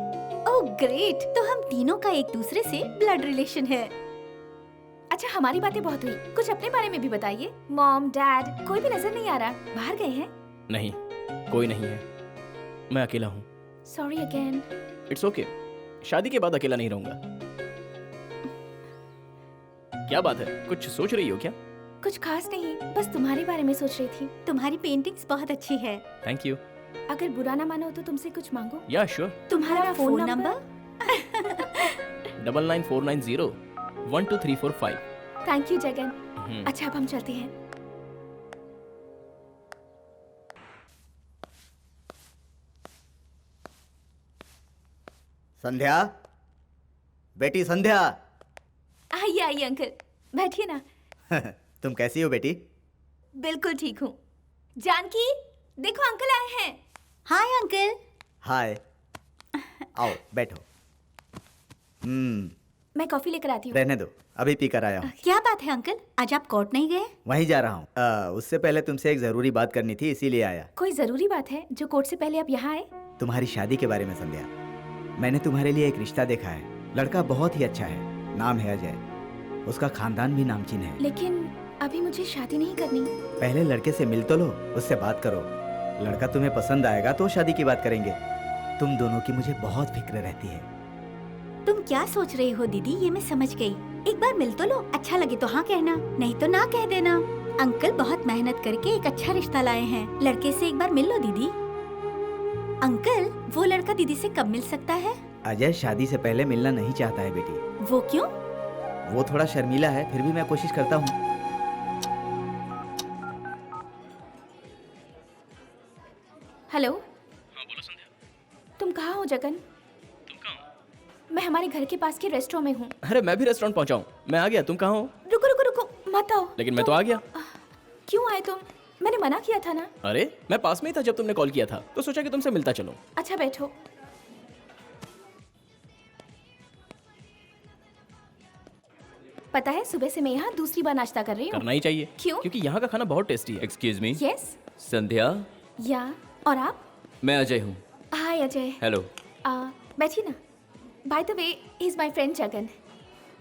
Oh great, तो हम तीनों का एक दूसरे से ब्लड रिलेशन है। अच्छा, हमारी बातें बहुत हुई, कुछ अपने बारे में भी बताइए। मॉम, डैड, कोई भी नजर नहीं आ रहा, बाहर गए हैं? नहीं, कोई नहीं है, मैं अकेला हूँ। Sorry again. इट्स ओके, शादी के बाद अकेला नहीं रहूंगा। क्या बात है, कुछ सोच रही हो क्या? कुछ खास नहीं, बस तुम्हारे बारे में सोच रही थी। तुम्हारी पेंटिंग्स बहुत अच्छी है। Thank you. अगर बुरा ना मानो तो तुमसे कुछ मांगो? या श्योर। तुम्हारा phone number? 9949012345। Thank you Jagan. अच्छा, अब हम चलते हैं। संध्या, बेटी संध्या। आइए आइए अंकल, बैठिए ना। तुम कैसी हो बेटी? बिल्कुल ठीक हूँ। जानकी, देखो अंकल आए हैं। Hi uncle. हाय, आओ बैठो। मैं कॉफी लेकर आती हूँ। रहने दो, अभी पी कर आया हूँ। क्या बात है अंकल, आज आप कोर्ट नहीं गए? वहीं जा रहा हूँ। उससे पहले तुमसे एक जरूरी बात करनी थी, इसीलिए आया। कोई जरूरी बात है जो कोर्ट से पहले आप यहाँ आए? तुम्हारी शादी के बारे में संध्या। मैंने तुम्हारे लिए एक रिश्ता देखा है। लड़का बहुत ही अच्छा है, नाम है अजय। उसका खानदान भी नामचीन है। लेकिन अभी मुझे शादी नहीं करनी। पहले लड़के से मिल तो लो, उससे बात करो। लड़का तुम्हें पसंद आएगा तो शादी की बात करेंगे। तुम दोनों की मुझे बहुत फिक्र रहती है। तुम क्या सोच रही हो दीदी, ये मैं समझ गई। एक बार मिल तो लो, अच्छा लगे तो हाँ कहना, नहीं तो ना कह देना। अंकल बहुत मेहनत करके एक अच्छा रिश्ता लाए हैं, लड़के से एक बार मिल लो दीदी। अंकल, वो लड़का दीदी से कब मिल सकता है? अजय शादी से पहले मिलना नहीं चाहता है बेटी। वो क्यों? वो थोड़ा शर्मीला है, फिर भी मैं कोशिश करता हूँ। हेलो। हाँ बोलो संध्या। तुम कहाँ हो जगन? तुम कहाँ हो? मैं हमारे घर के पास के रेस्टोरेंट में हूँ। अरे मैं भी रेस्टोरेंट पहुंचा हूँ। मैं आ गया, तुम कहाँ हो? रुको रुको रुको, मत आओ। लेकिन मैं तो आ गया। क्यों आए तुम? मैंने मना किया था ना। अरे मैं पास में ही था जब तुमने कॉल किया था, तो सोचा कि तुमसे मिलता चलो। अच्छा बैठो। पता है सुबह से मैं यहाँ दूसरी बार नाश्ता कर रही हूँ। करना ही चाहिए। क्यों? क्योंकि यहाँ का खाना बहुत टेस्टी है। Excuse me. यस। संध्या। या और आप? मैं अजय हूँ। हाय अजय। हेलो। बैठिए ना। Bye the way, he is my friend Jagan.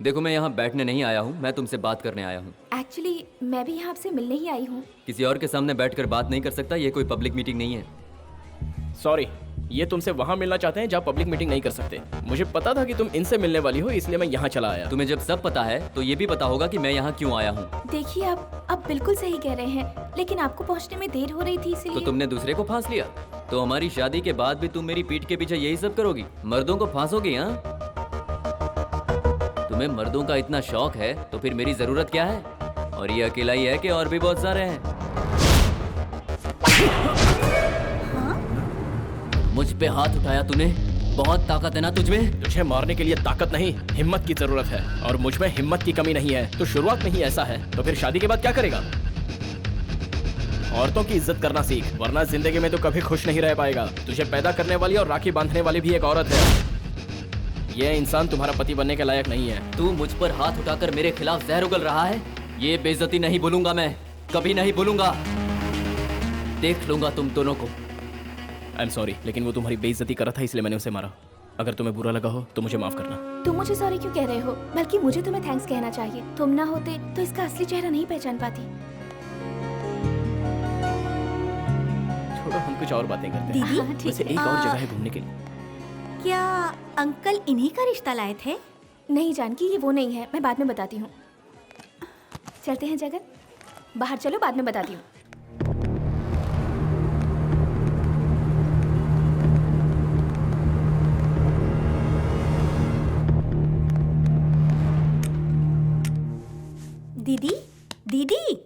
देखो मैं यहाँ बैठने नहीं आया हूँ, मैं तुमसे बात करने आया हूँ। एक्चुअली मैं भी यहाँ आपसे मिलने ही आई हूँ। किसी और के सामने बैठकर बात नहीं कर सकता, ये कोई पब्लिक मीटिंग नहीं है। सॉरी, ये तुमसे वहाँ मिलना चाहते हैं जहाँ पब्लिक मीटिंग नहीं कर सकते। मुझे पता था कि तुम इनसे मिलने वाली हो, इसलिए मैं यहाँ चला आया। तुम्हें जब सब पता है तो ये भी पता होगा कि मैं यहाँ क्यों आया हूँ। देखिए आप बिल्कुल सही कह रहे हैं, लेकिन आपको पहुँचने में देर हो रही थी तो इसलिए। तुमने दूसरे को फांस लिया? तो हमारी शादी के बाद भी तुम मेरी पीठ के पीछे यही सब करोगी? मर्दों को फांसोगी? हाँ, तुम्हें मर्दों का इतना शौक है तो फिर मेरी जरूरत क्या है? और ये अकेला ही है कि और भी बहुत सारे हैं? मुझ पे हाथ उठाया तूने? बहुत ताकत है ना तुझ में? तुझे मारने के लिए ताकत नहीं, हिम्मत की जरूरत है, और मुझ में हिम्मत की कमी नहीं है। तो शुरुआत में ही ऐसा है तो फिर शादी के बाद क्या करेगा? औरतों की इज्जत करना सीख, वरना जिंदगी में तो कभी खुश नहीं रह पाएगा। तुझे पैदा करने वाली और राखी बांधने वाली भी एक औरत है। यह इंसान तुम्हारा पति बनने के लायक नहीं है। तू मुझ पर हाथ उठाकर मेरे खिलाफ जहर उगल रहा है। ये बेइज्जती नहीं भूलूंगा मैं, कभी नहीं भूलूंगा। देख लूंगा तुम दोनों को। आई एम सॉरी, लेकिन वो तुम्हारी बेइज्जती कर रहा था इसलिए मैंने उसे मारा। अगर तुम्हें बुरा लगा हो तो मुझे माफ करना। तुम मुझे सॉरी क्यों कह रहे हो? बल्कि मुझे तुम्हें थैंक्स कहना चाहिए। तुम ना होते तो इसका असली चेहरा नहीं पहचान पाती। छोड़ो, हम कुछ और बातें करते हैं। दीदी, ठीक वैसे है। एक और जगह है घूमने के लिए। क्या अंकल इन्हीं का रिश्ता लाए थे? नहीं जानकी, ये वो नहीं है, मैं बाद में बताती हूँ। चलते हैं जगन, बाहर चलो, बाद में बताती हूँ। दीदी, दीदी,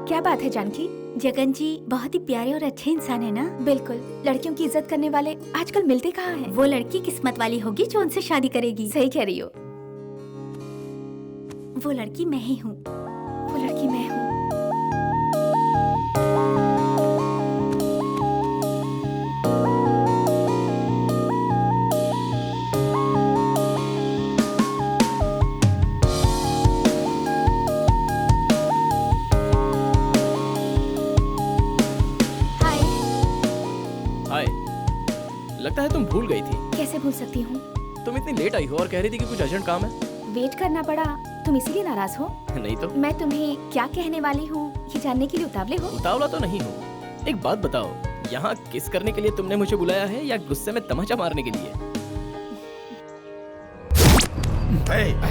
क्या बात है जानकी? जगन जी बहुत ही प्यारे और अच्छे इंसान है ना? बिल्कुल, लड़कियों की इज्जत करने वाले आजकल मिलते कहाँ हैं? वो लड़की किस्मत वाली होगी जो उनसे शादी करेगी। सही कह रही हो। वो लड़की मैं ही हूँ। वो लड़की मैं हूँ। हाय, लगता है तुम भूल गई थी। कैसे भूल सकती हूँ? तुम इतनी लेट आई हो और कह रही थी कि कुछ अर्जेंट काम है। वेट करना पड़ा, तुम इसीलिए नाराज हो? नहीं तो। मैं तुम्हें क्या कहने वाली हूँ ये जानने के लिए उतावले हो? उतावला तो नहीं हूँ। एक बात बताओ, यहाँ किस करने के लिए तुमने मुझे बुलाया है या गुस्से में तमाचा मारने के लिए?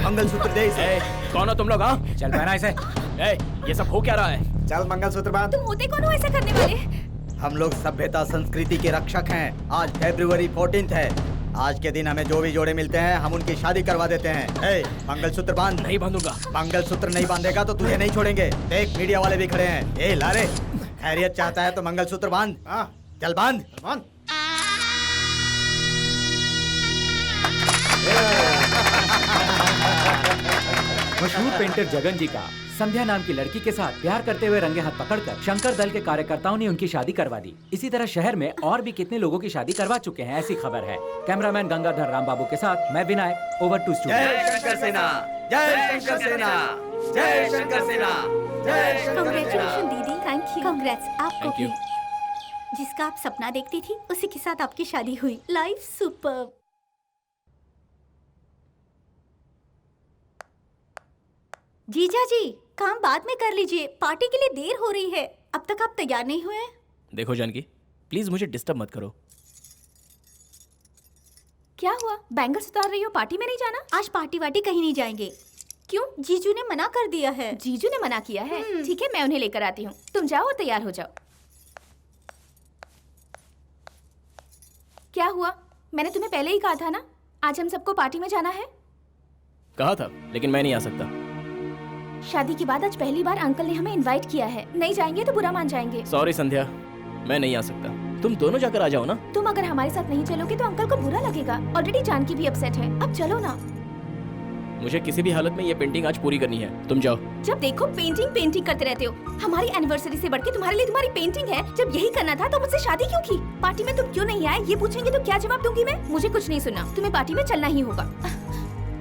मंगलसूत्र दे इसे। कौन हो तुम लोग? हाँ, चल पहना इसे। ये सब हो क्या रहा है? चल मंगलसूत्र बांध। तुम होते कौन हो ऐसा करने वाले? हम लोग सभ्यता संस्कृति के रक्षक हैं। आज फरवरी 14 है। आज के दिन हमें जो भी जोड़े मिलते हैं हम उनकी शादी करवा देते हैं। मंगलसूत्र बांध। नहीं बांधूंगा। मंगलसूत्र नहीं बांधेगा तो तुझे नहीं छोड़ेंगे। देख मीडिया वाले भी खड़े हैं। लारे, खैरियत चाहता है तो मंगलसूत्र बांध। चल बांध। मशहूर पेंटर जगन जी का संध्या नाम की लड़की के साथ प्यार करते हुए रंगे हाथ पकड़कर शंकर दल के कार्यकर्ताओं ने उनकी शादी करवा दी। इसी तरह शहर में और भी कितने लोगों की शादी करवा चुके हैं, ऐसी खबर है। कैमरामैन गंगाधर रामबाबू के साथ मैं विनायक, ओवर टू स्टूडियो। जय शंकर सेना, जय शंकर सेना, जय शंकर सेना, जय शंकर कांग्रेचुलेशन दीदी, थैंक यू। कांग्रेट्स आपको Thank you. भी। जिसका आप सपना देखती थी उसी के साथ आपकी शादी हुई। Life superb. जीजा जी, काम बाद में कर लीजिए, पार्टी के लिए देर हो रही है। अब तक आप तैयार नहीं हुए? देखो जानकी, प्लीज मुझे डिस्टर्ब मत करो। क्या हुआ, बैंगल्स उतार रही हो, पार्टी में नहीं जाना? आज पार्टी वार्टी कहीं नहीं जाएंगे। क्यों? जीजू ने मना कर दिया है। जीजू ने मना किया है? ठीक है, मैं उन्हें लेकर आती हूँ। तुम जाओ और तैयार हो जाओ। क्या हुआ? मैंने तुम्हें पहले ही कहा था ना, आज हम सबको पार्टी में जाना है। कहा था, लेकिन मैं नहीं आ सकता। शादी के बाद आज पहली बार अंकल ने हमें इनवाइट किया है। नहीं जाएंगे तो बुरा मान जाएंगे। सॉरी संध्या, मैं नहीं आ सकता। तुम दोनों जाकर आ जाओ ना। तुम अगर हमारे साथ नहीं चलोगे तो अंकल को बुरा लगेगा। ऑलरेडी जानकी भी अपसेट है, अब चलो ना। मुझे किसी भी हालत में ये पेंटिंग आज पूरी करनी है। तुम जाओ। जब देखो पेंटिंग पेंटिंग करते रहते हो। हमारी एनिवर्सरी से बढ़ के तुम्हारे लिए तुम्हारी पेंटिंग है। जब यही करना था तो मुझसे शादी क्यों की? पार्टी में तुम क्यों नहीं आए ये पूछेंगे तो क्या जवाब दूंगी मैं? मुझे कुछ नहीं सुनना, तुम्हें पार्टी में चलना ही होगा।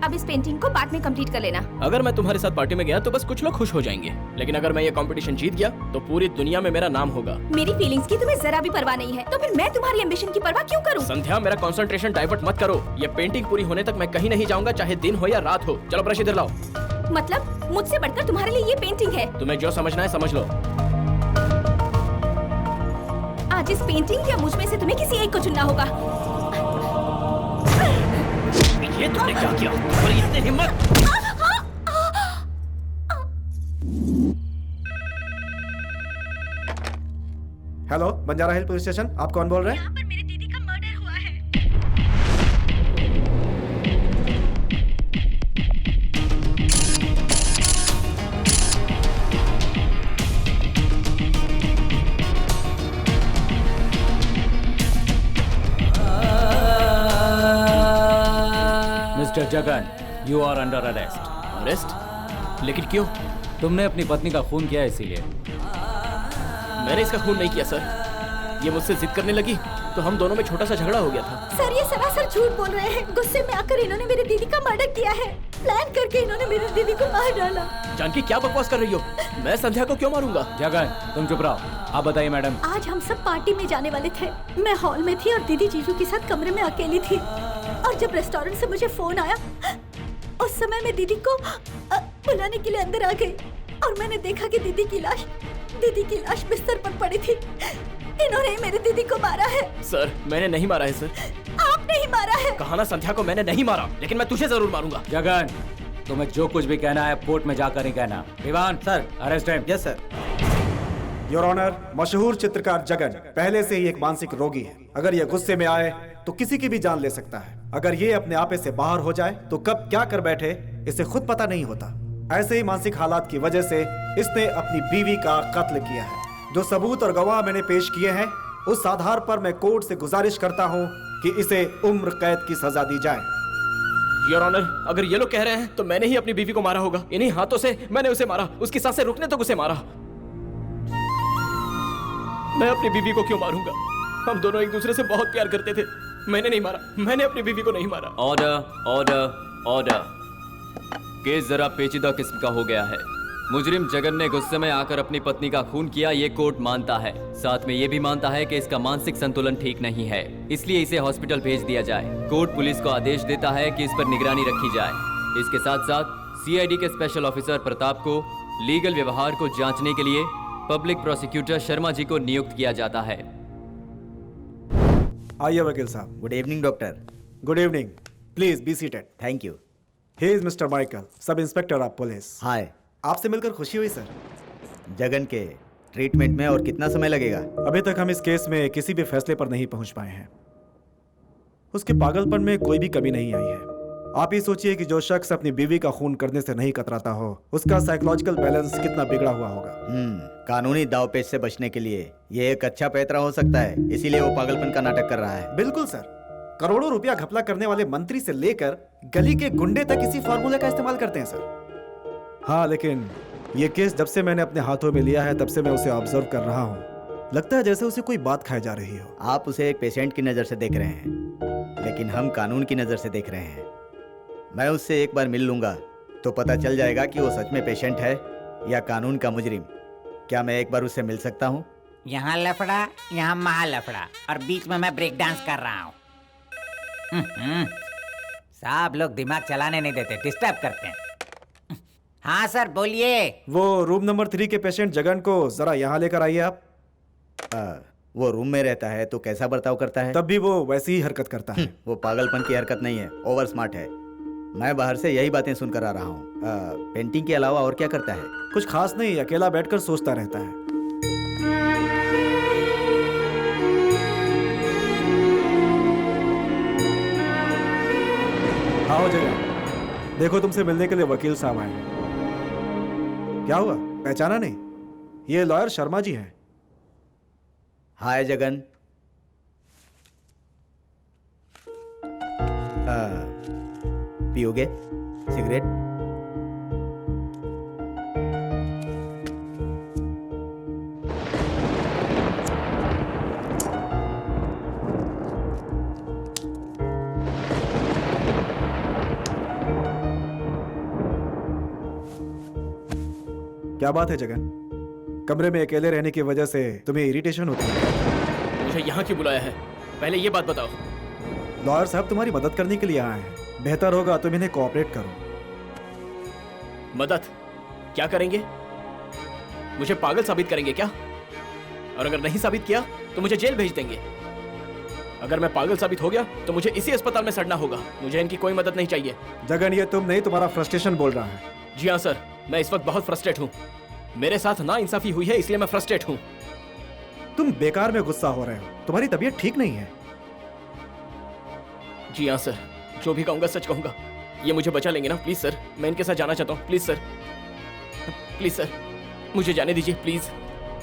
अब इस पेंटिंग को बाद में कंप्लीट कर लेना। अगर मैं तुम्हारे साथ पार्टी में गया तो बस कुछ लोग खुश हो जाएंगे, लेकिन अगर मैं ये कंपटीशन जीत गया तो पूरी दुनिया में मेरा नाम होगा। मेरी फीलिंग्स की तुम्हें जरा भी परवाह नहीं है, तो फिर मैं तुम्हारी एम्बिशन की परवाह क्यों करूं? संध्या, मेरा कंसंट्रेशन डाइवर्ट मत करो। ये पेंटिंग पूरी होने तक मैं कहीं नहीं जाऊंगा, चाहे दिन हो या रात हो। चलो ब्रश इधर लाओ। मतलब मुझसे बढ़कर तुम्हारे लिए ये पेंटिंग है? तुम्हें जो समझना है समझ लो। आज इस पेंटिंग या मुझ में से तुम्हें किसी एक को चुनना होगा। ये तुमने क्या किया? तुम्हारी इतनी हिम्मत! हेलो, बंजारा हिल पुलिस स्टेशन, आप कौन बोल रहे हैं? यहाँ पर मेरी दीदी का मर्डर हुआ है। Mister Jagan, you are under arrest. Arrest? लेकिन क्यों? तुमने अपनी पत्नी का खून किया इसीलिए। मैंने इसका खून नहीं किया सर। ये मुझसे जिद करने लगी तो हम दोनों में छोटा सा झगड़ा हो गया था। सर, ये सरासर झूठ बोल रहे हैं। गुस्से में आकर इन्होंने मेरी दीदी का मर्डर किया है। प्लान करके इन्होंने मेरी दीदी को मार डाला। जानकी, क्या बकवास कर रही हो? मैं संध्या को क्यों मारूंगा? जगन, तुम चुप रहो। आप बताइए मैडम। आज हम सब पार्टी में जाने वाले थे। मैं हॉल में थी और दीदी जीजू के साथ कमरे में अकेली थी। और जब रेस्टोरेंट से मुझे फोन आया, उस समय मैं दीदी को बुलाने के लिए अंदर आ गई और मैंने देखा कि दीदी की लाश बिस्तर पर पड़ी थी। इन्होंने ही मेरी दीदी को मारा है। सर, मैंने नहीं मारा है सर। आपने ही मारा है। कहा ना संध्या को मैंने नहीं मारा, लेकिन मैं तुझे जरूर मारूंगा। जगन, तुम्हें जो कुछ भी कहना है कोर्ट में जाकर ही कहना। Diwan sir, arrest him. Yes sir. Your honour, मशहूर चित्रकार जगन पहले से ही एक मानसिक रोगी है। अगर ये गुस्से में आए तो किसी की भी जान ले सकता है। अगर ये अपने आपे से बाहर हो जाए तो कब क्या कर बैठे इसे खुद पता नहीं होता। ऐसे ही मानसिक हालात की वजह से इसने अपनी बीवी का कत्ल किया है। जो सबूत और गवाह मैंने पेश किए हैं, उस आधार पर मैं कोर्ट से गुजारिश करता हूं कि इसे उम्र कैद की सजा दी जाए। योर ऑनर, अगर ये लोग कह रहे हैं तो मैंने ही अपनी बीवी को मारा होगा। इन्हीं हाथों से मैंने उसे मारा। उसकी सांसें रुकने तक उसे मारा। मैं अपनी बीवी को क्यों मारूंगा? हम दोनों एक दूसरे से बहुत प्यार करते थे। मैंने नहीं मारा, मैंने अपनी बीवी को नहीं मारा। Order, order, order. केस जरा पेचीदा किस्म का हो गया है। मुजरिम जगन ने गुस्से में आकर अपनी पत्नी का खून किया, ये कोर्ट मानता है। साथ में ये भी मानता है कि इसका मानसिक संतुलन ठीक नहीं है, इसलिए इसे हॉस्पिटल भेज दिया जाए। कोर्ट पुलिस को आदेश देता है कि इस पर निगरानी रखी जाए। इसके साथ साथ सीआईडी के स्पेशल ऑफिसर प्रताप को लीगल व्यवहार को जांचने के लिए पब्लिक प्रोसिक्यूटर शर्मा जी को नियुक्त किया जाता है। आइए वकील साहब। Good evening doctor. Good evening, please be seated. Thank you. He is mister Michael, sub inspector of police. Hi. आपसे मिलकर खुशी हुई सर। जगन के ट्रीटमेंट में और कितना समय लगेगा? अभी तक हम इस केस में किसी भी फैसले पर नहीं पहुंच पाए हैं। उसके पागलपन में कोई भी कमी नहीं आई है। आप ही सोचिए कि जो शख्स अपनी बीवी का खून करने से नहीं कतराता हो, उसका साइकोलॉजिकल बैलेंस कितना बिगड़ा हुआ होगा। कानूनी दावपेच से बचने के लिए ये एक अच्छा पैतरा हो सकता है, इसीलिए वो पागलपन का नाटक कर रहा है। बिल्कुल सर। करोड़ों रुपया घपला करने वाले मंत्री से लेकर गली के गुंडे तक इसी फार्मूले का इस्तेमाल करते हैं सर। हाँ, लेकिन ये केस जब से मैंने अपने हाथों में लिया है तब से मैं उसे ऑब्जर्व कर रहा हूँ। लगता है जैसे उसे कोई बात खाई जा रही हो। आप उसे एक पेशेंट की नज़र से देख रहे हैं, लेकिन हम कानून की नज़र से देख रहे हैं। मैं उससे एक बार मिल लूंगा तो पता चल जाएगा कि वो सच में पेशेंट है या कानून का मुजरिम। क्या मैं एक बार उससे मिल सकता हूँ? यहाँ लफड़ा, यहाँ महा लफड़ा, और बीच में मैं ब्रेक डांस कर रहा हूँ। साहब लोग दिमाग चलाने नहीं देते, डिस्टर्ब करते हैं। हाँ सर बोलिए। वो रूम नंबर 3 के पेशेंट जगन को जरा यहाँ लेकर आइए आप। वो रूम में रहता है तो कैसा बर्ताव करता है? तब भी वो वैसी ही हरकत करता है। वो पागलपन की हरकत नहीं है, ओवर स्मार्ट है। मैं बाहर से यही बातें सुनकर आ रहा हूँ। पेंटिंग के अलावा और क्या करता है? कुछ खास नहीं, अकेला बैठकर सोचता रहता है। आओ जगह, देखो तुमसे मिलने के लिए वकील साहब आए हैं। क्या हुआ, पहचाना नहीं? ये लॉयर शर्मा जी हैं। हाय जगन। पियोगे सिगरेट? क्या बात है जगन, कमरे में अकेले रहने की वजह से तुम्हें इरिटेशन होती है? मुझे यहाँ क्यों बुलाया है, पहले ये बात बताओ। लॉयर साहब तुम्हारी मदद करने के लिए आए हैं। बेहतर होगा तुम इन्हें कोऑपरेट करो। मदद? क्या करेंगे? मुझे पागल साबित करेंगे क्या? और अगर नहीं साबित किया तो मुझे जेल भेज देंगे। अगर मैं पागल साबित हो गया तो मुझे इसी अस्पताल में सड़ना होगा। मुझे इनकी कोई मदद नहीं चाहिए। जगन, ये तुम नहीं, तुम्हारा फ्रस्ट्रेशन बोल रहा है। जी हाँ सर, मैं इस वक्त बहुत फ्रस्ट्रेट हूँ। मेरे साथ ना इंसाफी हुई है, इसलिए मैं फ्रस्ट्रेट हूँ। तुम बेकार में गुस्सा हो रहे हो, तुम्हारी तबीयत ठीक नहीं है। जी हाँ सर, जो भी कहूंगा सच कहूंगा। ये मुझे बचा लेंगे ना? प्लीज सर, मैं इनके साथ जाना चाहता हूँ। प्लीज सर, प्लीज सर, मुझे जाने दीजिए प्लीज।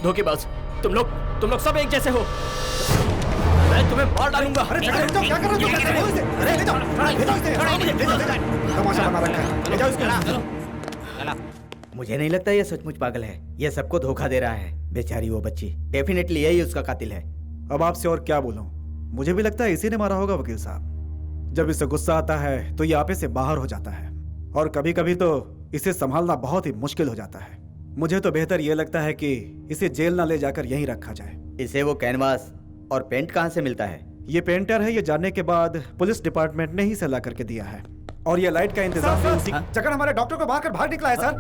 धोखेबाज, तुम लोग सब एक जैसे हो। मैं तुम्हें मार डालूंगा। अरे क्या कर रहे हो? अरे ले जाओ, तमाशा बना रखा है, ले जाओ इसको। मुझे नहीं लगता ये सचमुच पागल है। ये सबको धोखा दे रहा है। बेचारी वो बच्ची, डेफिनेटली यही उसका कातिल है। अब आपसे और क्या बोलूं, मुझे भी लगता है इसी ने मारा होगा वकील साहब। जब इसे गुस्सा आता है तो ये आपे से बाहर हो जाता है, और कभी कभी तो इसे संभालना बहुत ही मुश्किल हो जाता है। मुझे तो बेहतर ये लगता है कि इसे जेल ना ले जाकर यहीं रखा जाए। इसे वो कैनवास और पेंट कहाँ से मिलता है? ये पेंटर है, ये जानने के बाद पुलिस डिपार्टमेंट ने ही सलाह करके दिया है। और ये लाइट का इंतजाम भी उसी। जगन हमारे डॉक्टर को मारकर बाहर निकला है सर।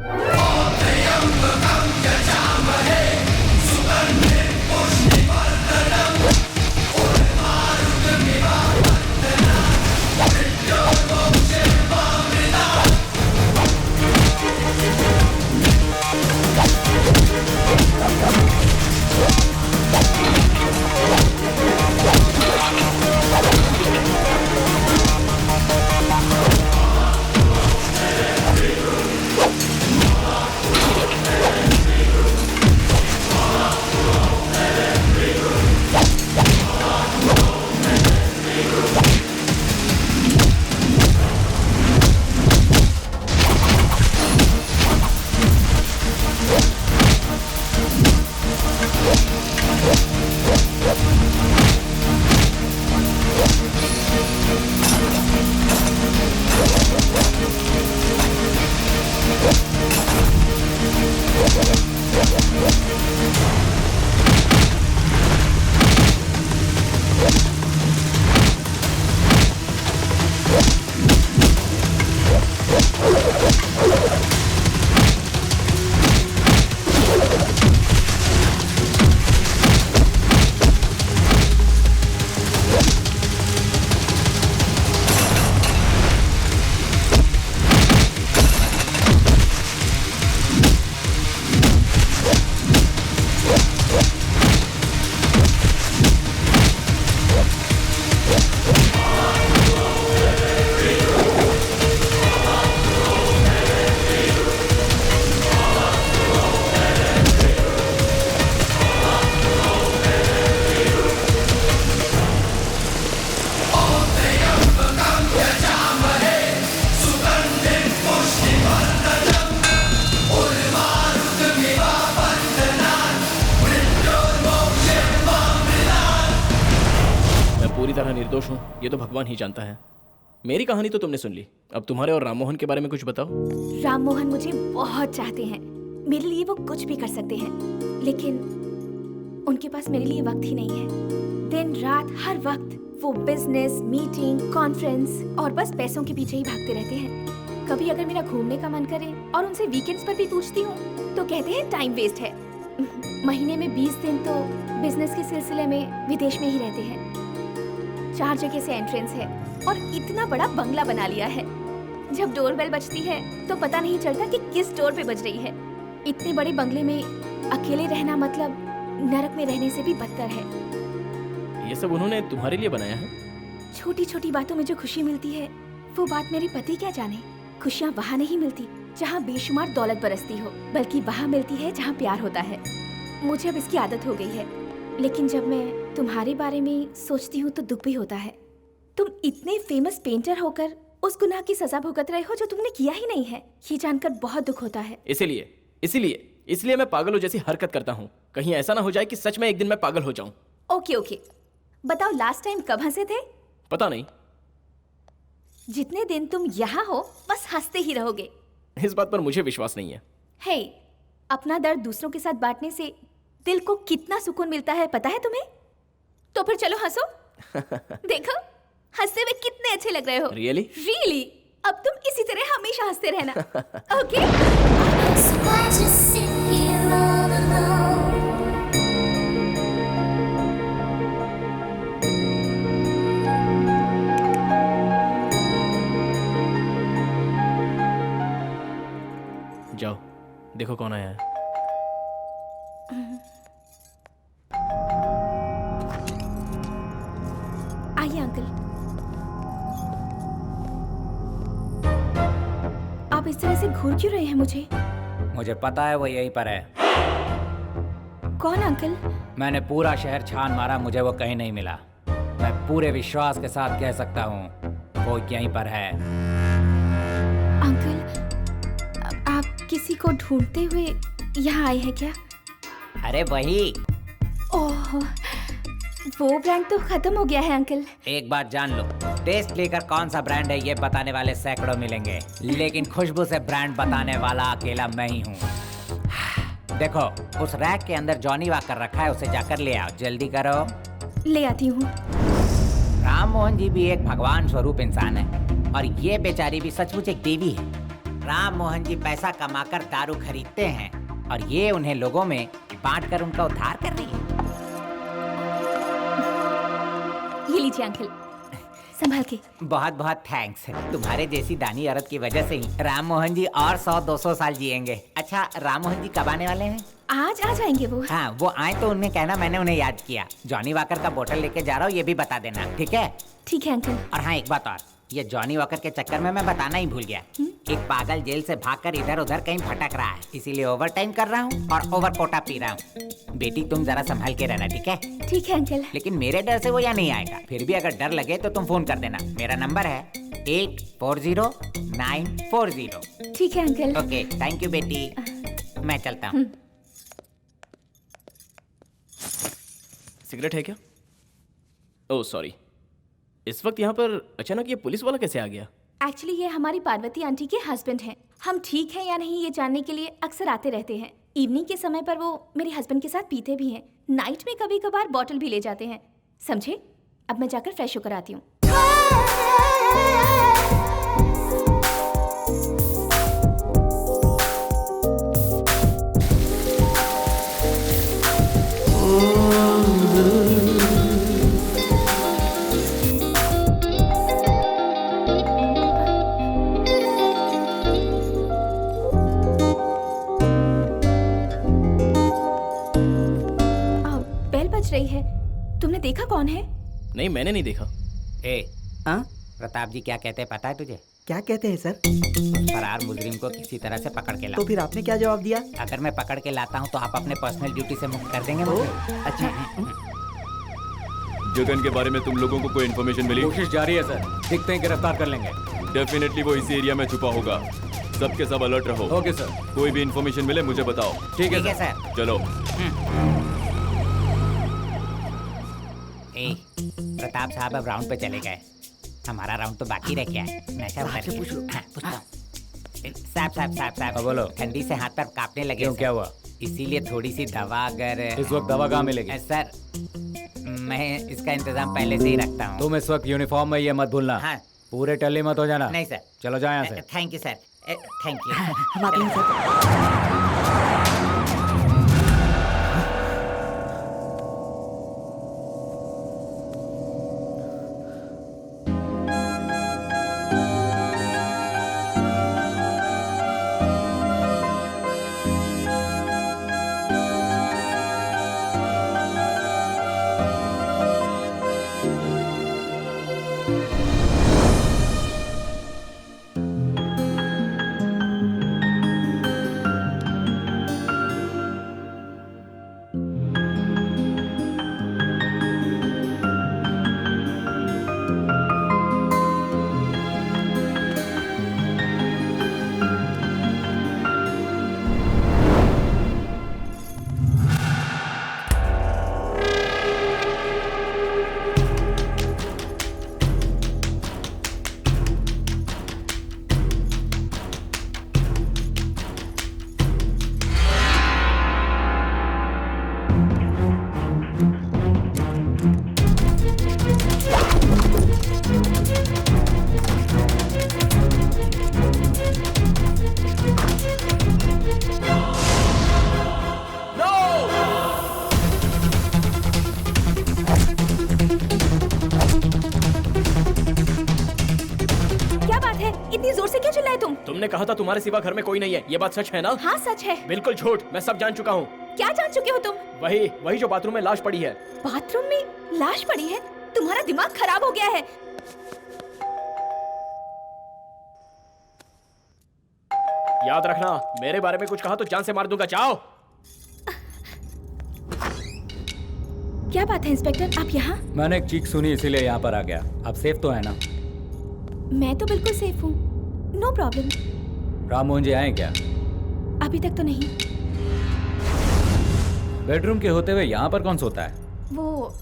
निर्दोष हूँ ये तो भगवान ही जानता है। मेरी कहानी तो तुमने सुन ली, अब तुम्हारे और राममोहन के बारे में कुछ बताओ। राममोहन मुझे बहुत चाहते हैं, मेरे लिए वो कुछ भी कर सकते हैं, लेकिन उनके पास मेरे लिए वक्त ही नहीं है। दिन रात हर वक्त वो बिजनेस, मीटिंग, कॉन्फ्रेंस और बस पैसों के पीछे ही भागते रहते हैं। कभी अगर मेरा घूमने का मन करे और उनसे वीकेंड्स पर भी पूछती हूँ तो कहते हैं टाइम वेस्ट है। महीने में 20 दिन तो बिजनेस के सिलसिले में विदेश में ही रहते हैं। 4 जगह से एंट्रेंस है और इतना बड़ा बंगला बना लिया है। जब डोरबेल बजती है तो पता नहीं चलता कि किस डोर पे बज रही है। इतने बड़े बंगले में अकेले रहना मतलब नरक में रहने से भी बदतर है। ये सब उन्होंने तुम्हारे लिए बनाया है? छोटी छोटी बातों में जो खुशी मिलती है वो बात मेरे पति क्या जाने। खुशियाँ वहाँ नहीं मिलती जहाँ बेशुमार दौलत बरसती हो, बल्कि वहाँ मिलती है जहाँ प्यार होता है। मुझे अब इसकी आदत हो गई है, लेकिन जब मैं तुम्हारे बारे में सोचती हूँ तो दुख भी होता है। तुम इतने फेमस पेंटर होकर उस गुनाह की सजा भुगत रहे हो जो तुमने किया ही नहीं है। ये जानकर बहुत दुख होता है। इसलिए मैं पागलों जैसी हरकत करता हूँ। कहीं ऐसा ना हो जाए कि सच में एक दिन मैं पागल हो जाऊं। ओके, बताओ लास्ट टाइम कब हंसे थे? पता नहीं। जितने दिन तुम यहाँ हो बस हंसते ही रहोगे। इस बात पर मुझे विश्वास नहीं है। हे, अपना दर्द दूसरों के साथ बांटने से दिल को कितना सुकून मिलता है पता है तुम्हें? तो फिर चलो हंसो। देखो हंसते हुए कितने अच्छे लग रहे हो। रियली? अब तुम इसी तरह हमेशा हंसते रहना। ओके? जाओ देखो कौन आया है। आइए अंकल। आप इस तरह से घूर क्यों रहे हैं मुझे? मुझे पता है वो यहीं पर है। कौन अंकल? मैंने पूरा शहर छान मारा, मुझे वो कहीं नहीं मिला। मैं पूरे विश्वास के साथ कह सकता हूँ वो यहीं पर है। अंकल, आप किसी को ढूंढते हुए यहाँ आए हैं क्या? अरे वही। ओह, वो ब्रांड तो खत्म हो गया है अंकल। एक बात जान लो, टेस्ट लेकर कौन सा ब्रांड है ये बताने वाले सैकड़ों मिलेंगे, लेकिन खुशबू से ब्रांड बताने वाला अकेला मैं ही हूँ। देखो उस रैक के अंदर जॉनी वॉकर रखा है, उसे जाकर ले आओ, जल्दी करो। ले आती हूँ। राम मोहन जी भी एक भगवान स्वरूप इंसान है और ये बेचारी भी सचमुच एक देवी है। राम मोहन जी पैसा कमाकर दारू खरीदते हैं और ये उन्हें लोगों में बांटकर उनका उद्धार कर रही है। ये लीजिए अंकल, संभाल के। बहुत बहुत थैंक्स। तुम्हारे जैसी दानी औरत की वजह से ही राम मोहन जी और 100-200 साल जिएंगे। अच्छा, राम मोहन जी कब आने वाले हैं? आज आ जाएंगे वो। हाँ, वो आए तो उन्हें कहना मैंने उन्हें याद किया। जॉनी वॉकर का बोतल लेके जा रहा हूँ, ये भी बता देना, ठीक है? ठीक है अंकल। और हाँ, एक बात और, ये जॉनी वॉकर के चक्कर में मैं बताना ही भूल गया। एक पागल जेल से भागकर इधर उधर कहीं भटक रहा है, इसीलिए ओवर टाइम कर रहा हूँ और ओवर कोटा पी रहा हूँ। बेटी तुम जरा संभाल के रहना, ठीक है? ठीक है अंकल। लेकिन मेरे डर से वो यहाँ नहीं आएगा। फिर भी अगर डर लगे तो तुम फोन कर देना। मेरा नंबर है 840940। ठीक है अंकल। ओके, थैंक यू बेटी। मैं चलता हूँ। सिगरेट है क्या? Oh sorry. इस वक्त यहाँ पर अचानक ये पुलिस वाला कैसे आ गया? एक्चुअली ये हमारी पार्वती आंटी के हस्बैंड हैं। हम ठीक हैं या नहीं ये जानने के लिए अक्सर आते रहते हैं। इवनिंग के समय पर वो मेरे हस्बैंड के साथ पीते भी हैं। नाइट में कभी कभार बॉटल भी ले जाते हैं। समझे? अब मैं जाकर फ्रेश होकर आती हूँ। रही है। तुमने देखा कौन है? नहीं, मैंने नहीं देखा। प्रताप जी क्या कहते हैं पता है तुझे? क्या कहते हैं सर? फरार मुजरिम को किसी तरह से पकड़ के ला। तो फिर आपने क्या जवाब दिया? अगर मैं पकड़ के लाता हूँ तो आप अपने पर्सनल ड्यूटी से मुक्त कर देंगे मुझे। अच्छा। जगन के बारे में तुम लोगों को कोई इन्फॉर्मेशन मिली? कोशिश जारी है सर, दिखते हैं गिरफ्तार कर लेंगे। डेफिनेटली वो इसी एरिया में छुपा होगा। सबके सब अलर्ट रहो। Okay sir. कोई भी इन्फॉर्मेशन मिले मुझे बताओ। ठीक है सर। चलो। प्रताप साहब अब राउंड पे चले गए। हमारा राउंड तो बाकी रह गया है। नशा उतर के पूछ लो। हाँ, पूछता हूँ। साहब बोलो। ठंडी से हाथ पैर कांपने लगे। क्यों, सर। क्या हुआ? इसीलिए थोड़ी सी दवा अगर इस वक्त दवा कहाँ मिलेगी? सर मैं इसका इंतजाम पहले से ही रखता हूँ। तुम इस वक्त यूनिफॉर्म में ये मत भूलना। हाँ। पूरे टल्ली मत हो जाना। नहीं सर। चलो जाओ यहाँ से। Thank you sir. Thank you. हम आते हैं सर। इतनी जोर से क्यों चिल्लाए तुम? तुमने कहा था तुम्हारे सिवा घर में कोई नहीं है, ये बात सच है ना? हाँ सच है। बिल्कुल झूठ, मैं सब जान चुका हूँ। क्या जान चुके हो तुम? वही जो बाथरूम में लाश पड़ी है। बाथरूम में लाश पड़ी है? तुम्हारा दिमाग खराब हो गया है। याद रखना, मेरे बारे में कुछ कहा तो जान से मार दूंगा। जाओ। क्या बात है इंस्पेक्टर, आप यहाँ? मैंने एक चीख सुनी इसीलिए यहाँ पर आ गया। आप सेफ तो है ना? मैं तो बिल्कुल सेफ हूँ, नो प्रॉब्लम। राम मोहन जी आए क्या? अभी तक तो नहीं। बेडरूम के होते हुए यहाँ पर कौन सोता है? वो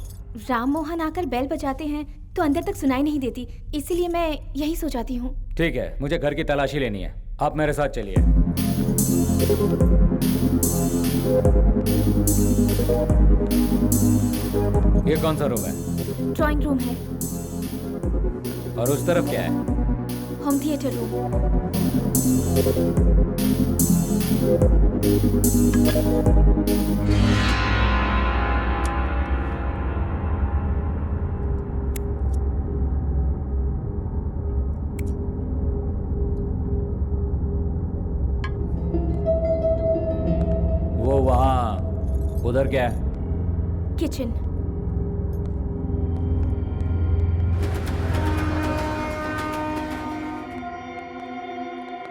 राम मोहन आकर बेल बजाते हैं तो अंदर तक सुनाई नहीं देती, इसीलिए मैं यही सो जाती हूँ। ठीक है, मुझे घर की तलाशी लेनी है, आप मेरे साथ चलिए। ये कौन सा रूम है? ड्राइंग रूम है। और उस तरफ क्या है? Home theatre room. वो वहाँ, उधर क्या है? किचन।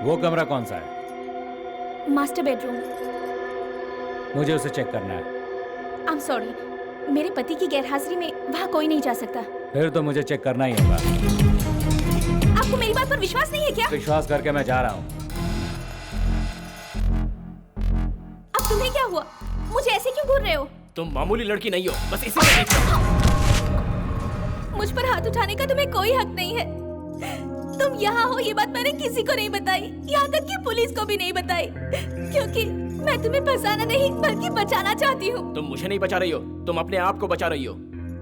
वो कमरा कौन सा है? Master bedroom. मुझे उसे चेक करना है। आई एम सॉरी, मेरे पति की गैरहाजिरी में वहाँ कोई नहीं जा सकता। फिर तो मुझे चेक करना ही होगा। आपको मेरी बात पर विश्वास नहीं है क्या? विश्वास करके मैं जा रहा हूँ। अब तुम्हें क्या हुआ? मुझे ऐसे क्यों घूर रहे हो? तुम मामूली लड़की नहीं हो, बस इसीलिए। मुझ पर हाथ उठाने का तुम्हें कोई हक नहीं है। तुम यहाँ हो ये बात मैंने किसी को नहीं बताई, यहाँ तक कि पुलिस को भी नहीं बताई, क्योंकि मैं तुम्हें फंसाना नहीं बल्कि बचाना चाहती हूँ। तुम मुझे नहीं बचा रही हो, तुम अपने आप को बचा रही हो।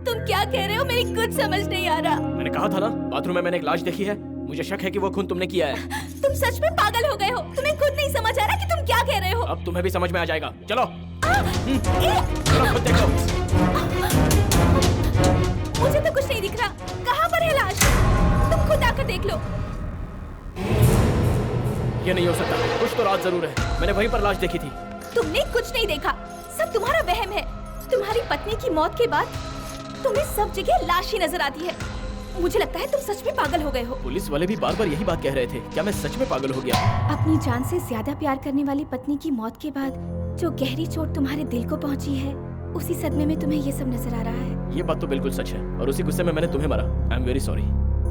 तुम क्या कह रहे हो? मेरी कुछ समझ नहीं आ रहा। मैंने कहा था ना, बाथरूम में मैंने एक लाश देखी है, मुझे शक है कि वो खून तुमने किया है। तुम सच में पागल हो गए हो, तुम्हें खुद नहीं समझ आ रहा कि तुम क्या कह रहे हो। अब तुम्हें भी समझ में आ जाएगा। चलो चलो, खुद देखो। मुझे तो कुछ नहीं दिख रहा, कहाँ पर है लाश? तुम खुद आकर देख लो। ये नहीं हो सकता, कुछ तो राज जरूर है, मैंने वहीं पर लाश देखी थी। तुमने कुछ नहीं देखा, सब तुम्हारा वहम है। तुम्हारी पत्नी की मौत के बाद तुम्हें सब जगह लाश ही नजर आती है। मुझे लगता है तुम सच में पागल हो गए हो। पुलिस वाले भी बार बार यही बात कह रहे थे, क्या मैं सच में पागल हो गया? अपनी जान से ज्यादा प्यार करने वाली पत्नी की मौत के बाद जो गहरी चोट तुम्हारे दिल को पहुंची है, उसी सदमे में तुम्हें ये सब नजर आ रहा है। ये बात तो बिल्कुल सच है, और उसी गुस्से में मैंने तुम्हें मारा। I am very sorry.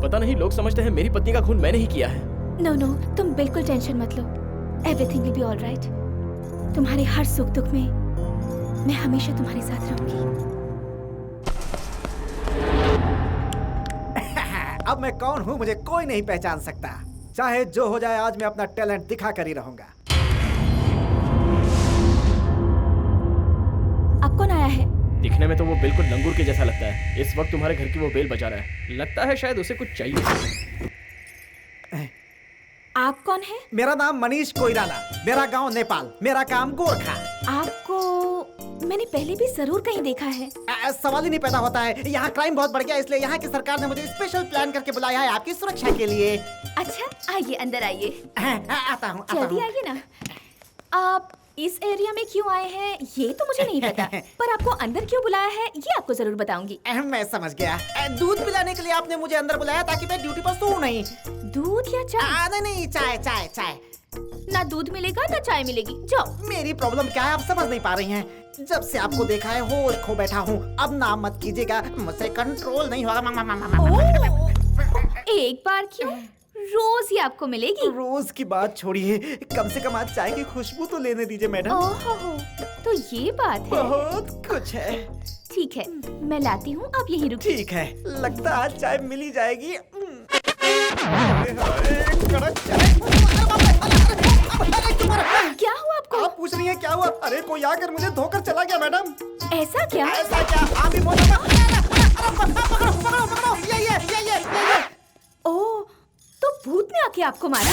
पता नहीं लोग समझते हैं मेरी पत्नी का खून मैंने ही किया है। नो नो, तुम बिल्कुल टेंशन मत लो, everything will be all right. तुम्हारे हर सुख दुख में मैं हमेशा तुम्हारे साथ रहूंगी। अब मैं कौन हूँ मुझे कोई नहीं पहचान सकता। चाहे जो हो जाए, आज मैं अपना टैलेंट दिखा कर ही रहूंगा। अब कौन आया है? दिखने में तो वो बिल्कुल लंगूर के जैसा लगता है। इस वक्त तुम्हारे घर की वो बेल बजा रहा है। लगता है शायद उसे कुछ चाहिए। आप कौन है? मेरा नाम मनीष कोइराला, मेरा गांव नेपाल, मेरा काम गोरखा। आपको मैंने पहले भी जरूर कहीं देखा है। सवाल ही नहीं पैदा होता है। यहाँ क्राइम बहुत बढ़ गया, इसलिए यहाँ की सरकार ने मुझे स्पेशल प्लान करके बुलाया है आपकी सुरक्षा के लिए। अच्छा, आइए अंदर आइए। आता हूँ। जल्दी आइए ना। आप इस एरिया में क्यों आए हैं ये तो मुझे नहीं पता, पर आपको अंदर क्यों बुलाया है ये आपको जरूर बताऊंगी। मैं समझ गया। दूध पिलाने के लिए आपने मुझे अंदर बुलाया ताकि मैं ड्यूटी पर सोऊं नहीं। दूध या चाय? नहीं, चाय चाय चाय। ना दूध मिलेगा ना चाय मिलेगी, जाओ। मेरी प्रॉब्लम क्या है आप समझ नहीं पा रही हैं। जब से आपको देखा है होश खो बैठा हूँ। अब नाम मत कीजिएगा, मुझसे कंट्रोल नहीं होगा। एक बार क्यों, रोज ही आपको मिलेगी। रोज की बात छोड़िए, कम से कम आज चाय की खुशबू तो लेने दीजिए मैडम। ओहो, तो ये बात है। बहुत कुछ है। ठीक है, मैं लाती हूँ, आप यहीं रुकिए। ठीक है, लगता है आज चाय मिल ही जाएगी। क्या हुआ आपको? आप पूछ रही हैं क्या हुआ? अरे कोई आकर मुझे धोकर चला गया मैडम। ऐसा क्या? ऐसा क्या? आप भी ये। ओह, तो भूत ने आके आपको मारा?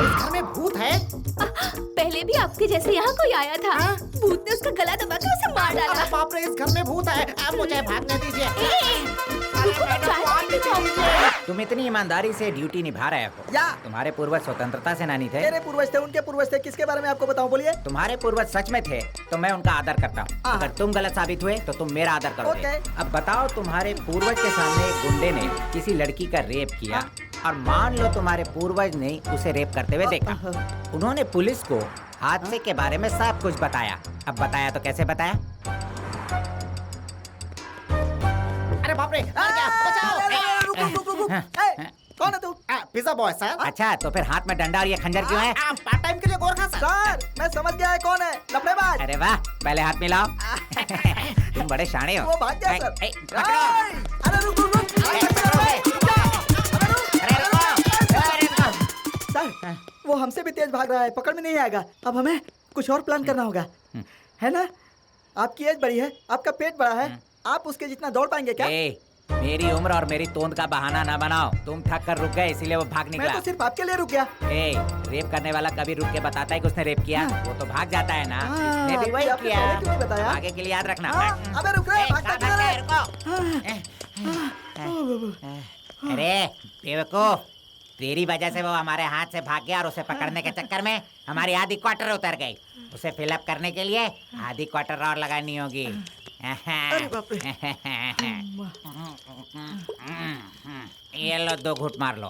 इस घर में भूत है? पहले भी आपके जैसे यहाँ कोई आया था। भूत ने उसका गला दबाकर उसे मार डाला। बाप रे, इस घर में भूत है। आप मुझे भागने दीजिए। तुम इतनी ईमानदारी से ड्यूटी निभा रहे हो। या तुम्हारे पूर्वज स्वतंत्रता सेनानी थे। मेरे पूर्वज थे, उनके पूर्वज थे। किसके बारे में आपको बताऊं, बोलिए। तुम्हारे पूर्वज सच में थे तो मैं उनका आदर करता हूँ। अगर तुम गलत साबित हुए तो तुम मेरा आदर करोगे। अब बताओ, तुम्हारे पूर्वज के सामने एक गुंडे ने किसी लड़की का रेप किया और मान लो तुम्हारे पूर्वज ने उसे रेप करते हुए देखा। उन्होंने पुलिस को हादसे के बारे में सब कुछ बताया। अब बताया तो कैसे बताया? अरे बाप रे, कौन है तू? Pizza boy sir. अच्छा, तो फिर हाथ में डंडा और ये खंजर क्यों है? पार्ट टाइम के लिए गोरखा सर। मैं समझ गया है कौन है, लफड़ेबाज। अरे वाह, पहले हाथ मिलाओ। तुम बड़े शाणे हो। वो भाग गया सर। अरे रुक। सर, वो हमसे भी तेज भाग रहा है, पकड़ में नहीं आएगा। अब हमें कुछ और प्लान करना होगा, है ना? आपकी एज बड़ी है, आपका पेट बड़ा है, आप उसके जितना दौड़ पाएंगे क्या? मेरी उम्र और मेरी तोंद का बहाना ना बनाओ। तुम थक कर रुक गए इसीलिए वो भाग निकला। मैं तो सिर्फ आपके लिए रुक गया। रेप करने वाला कभी रुक के बताता है कि उसने रेप किया? वो तो भाग जाता है ना। मैं भी वही आपने किया। पहले क्यों नहीं बताया? आगे के लिए याद रखना। अबे रुक रे, भागता क्यों है? अरे बेवकूफ, तेरी वजह से वो हमारे हाथ से भाग गया और उसे पकड़ने के चक्कर में हमारी आधी क्वार्टर उतर गई। उसे फिलअप करने के लिए आधी क्वार्टर और लगानी होगी। अरे बाप रे। ये लो, 2 घूंट मार लो।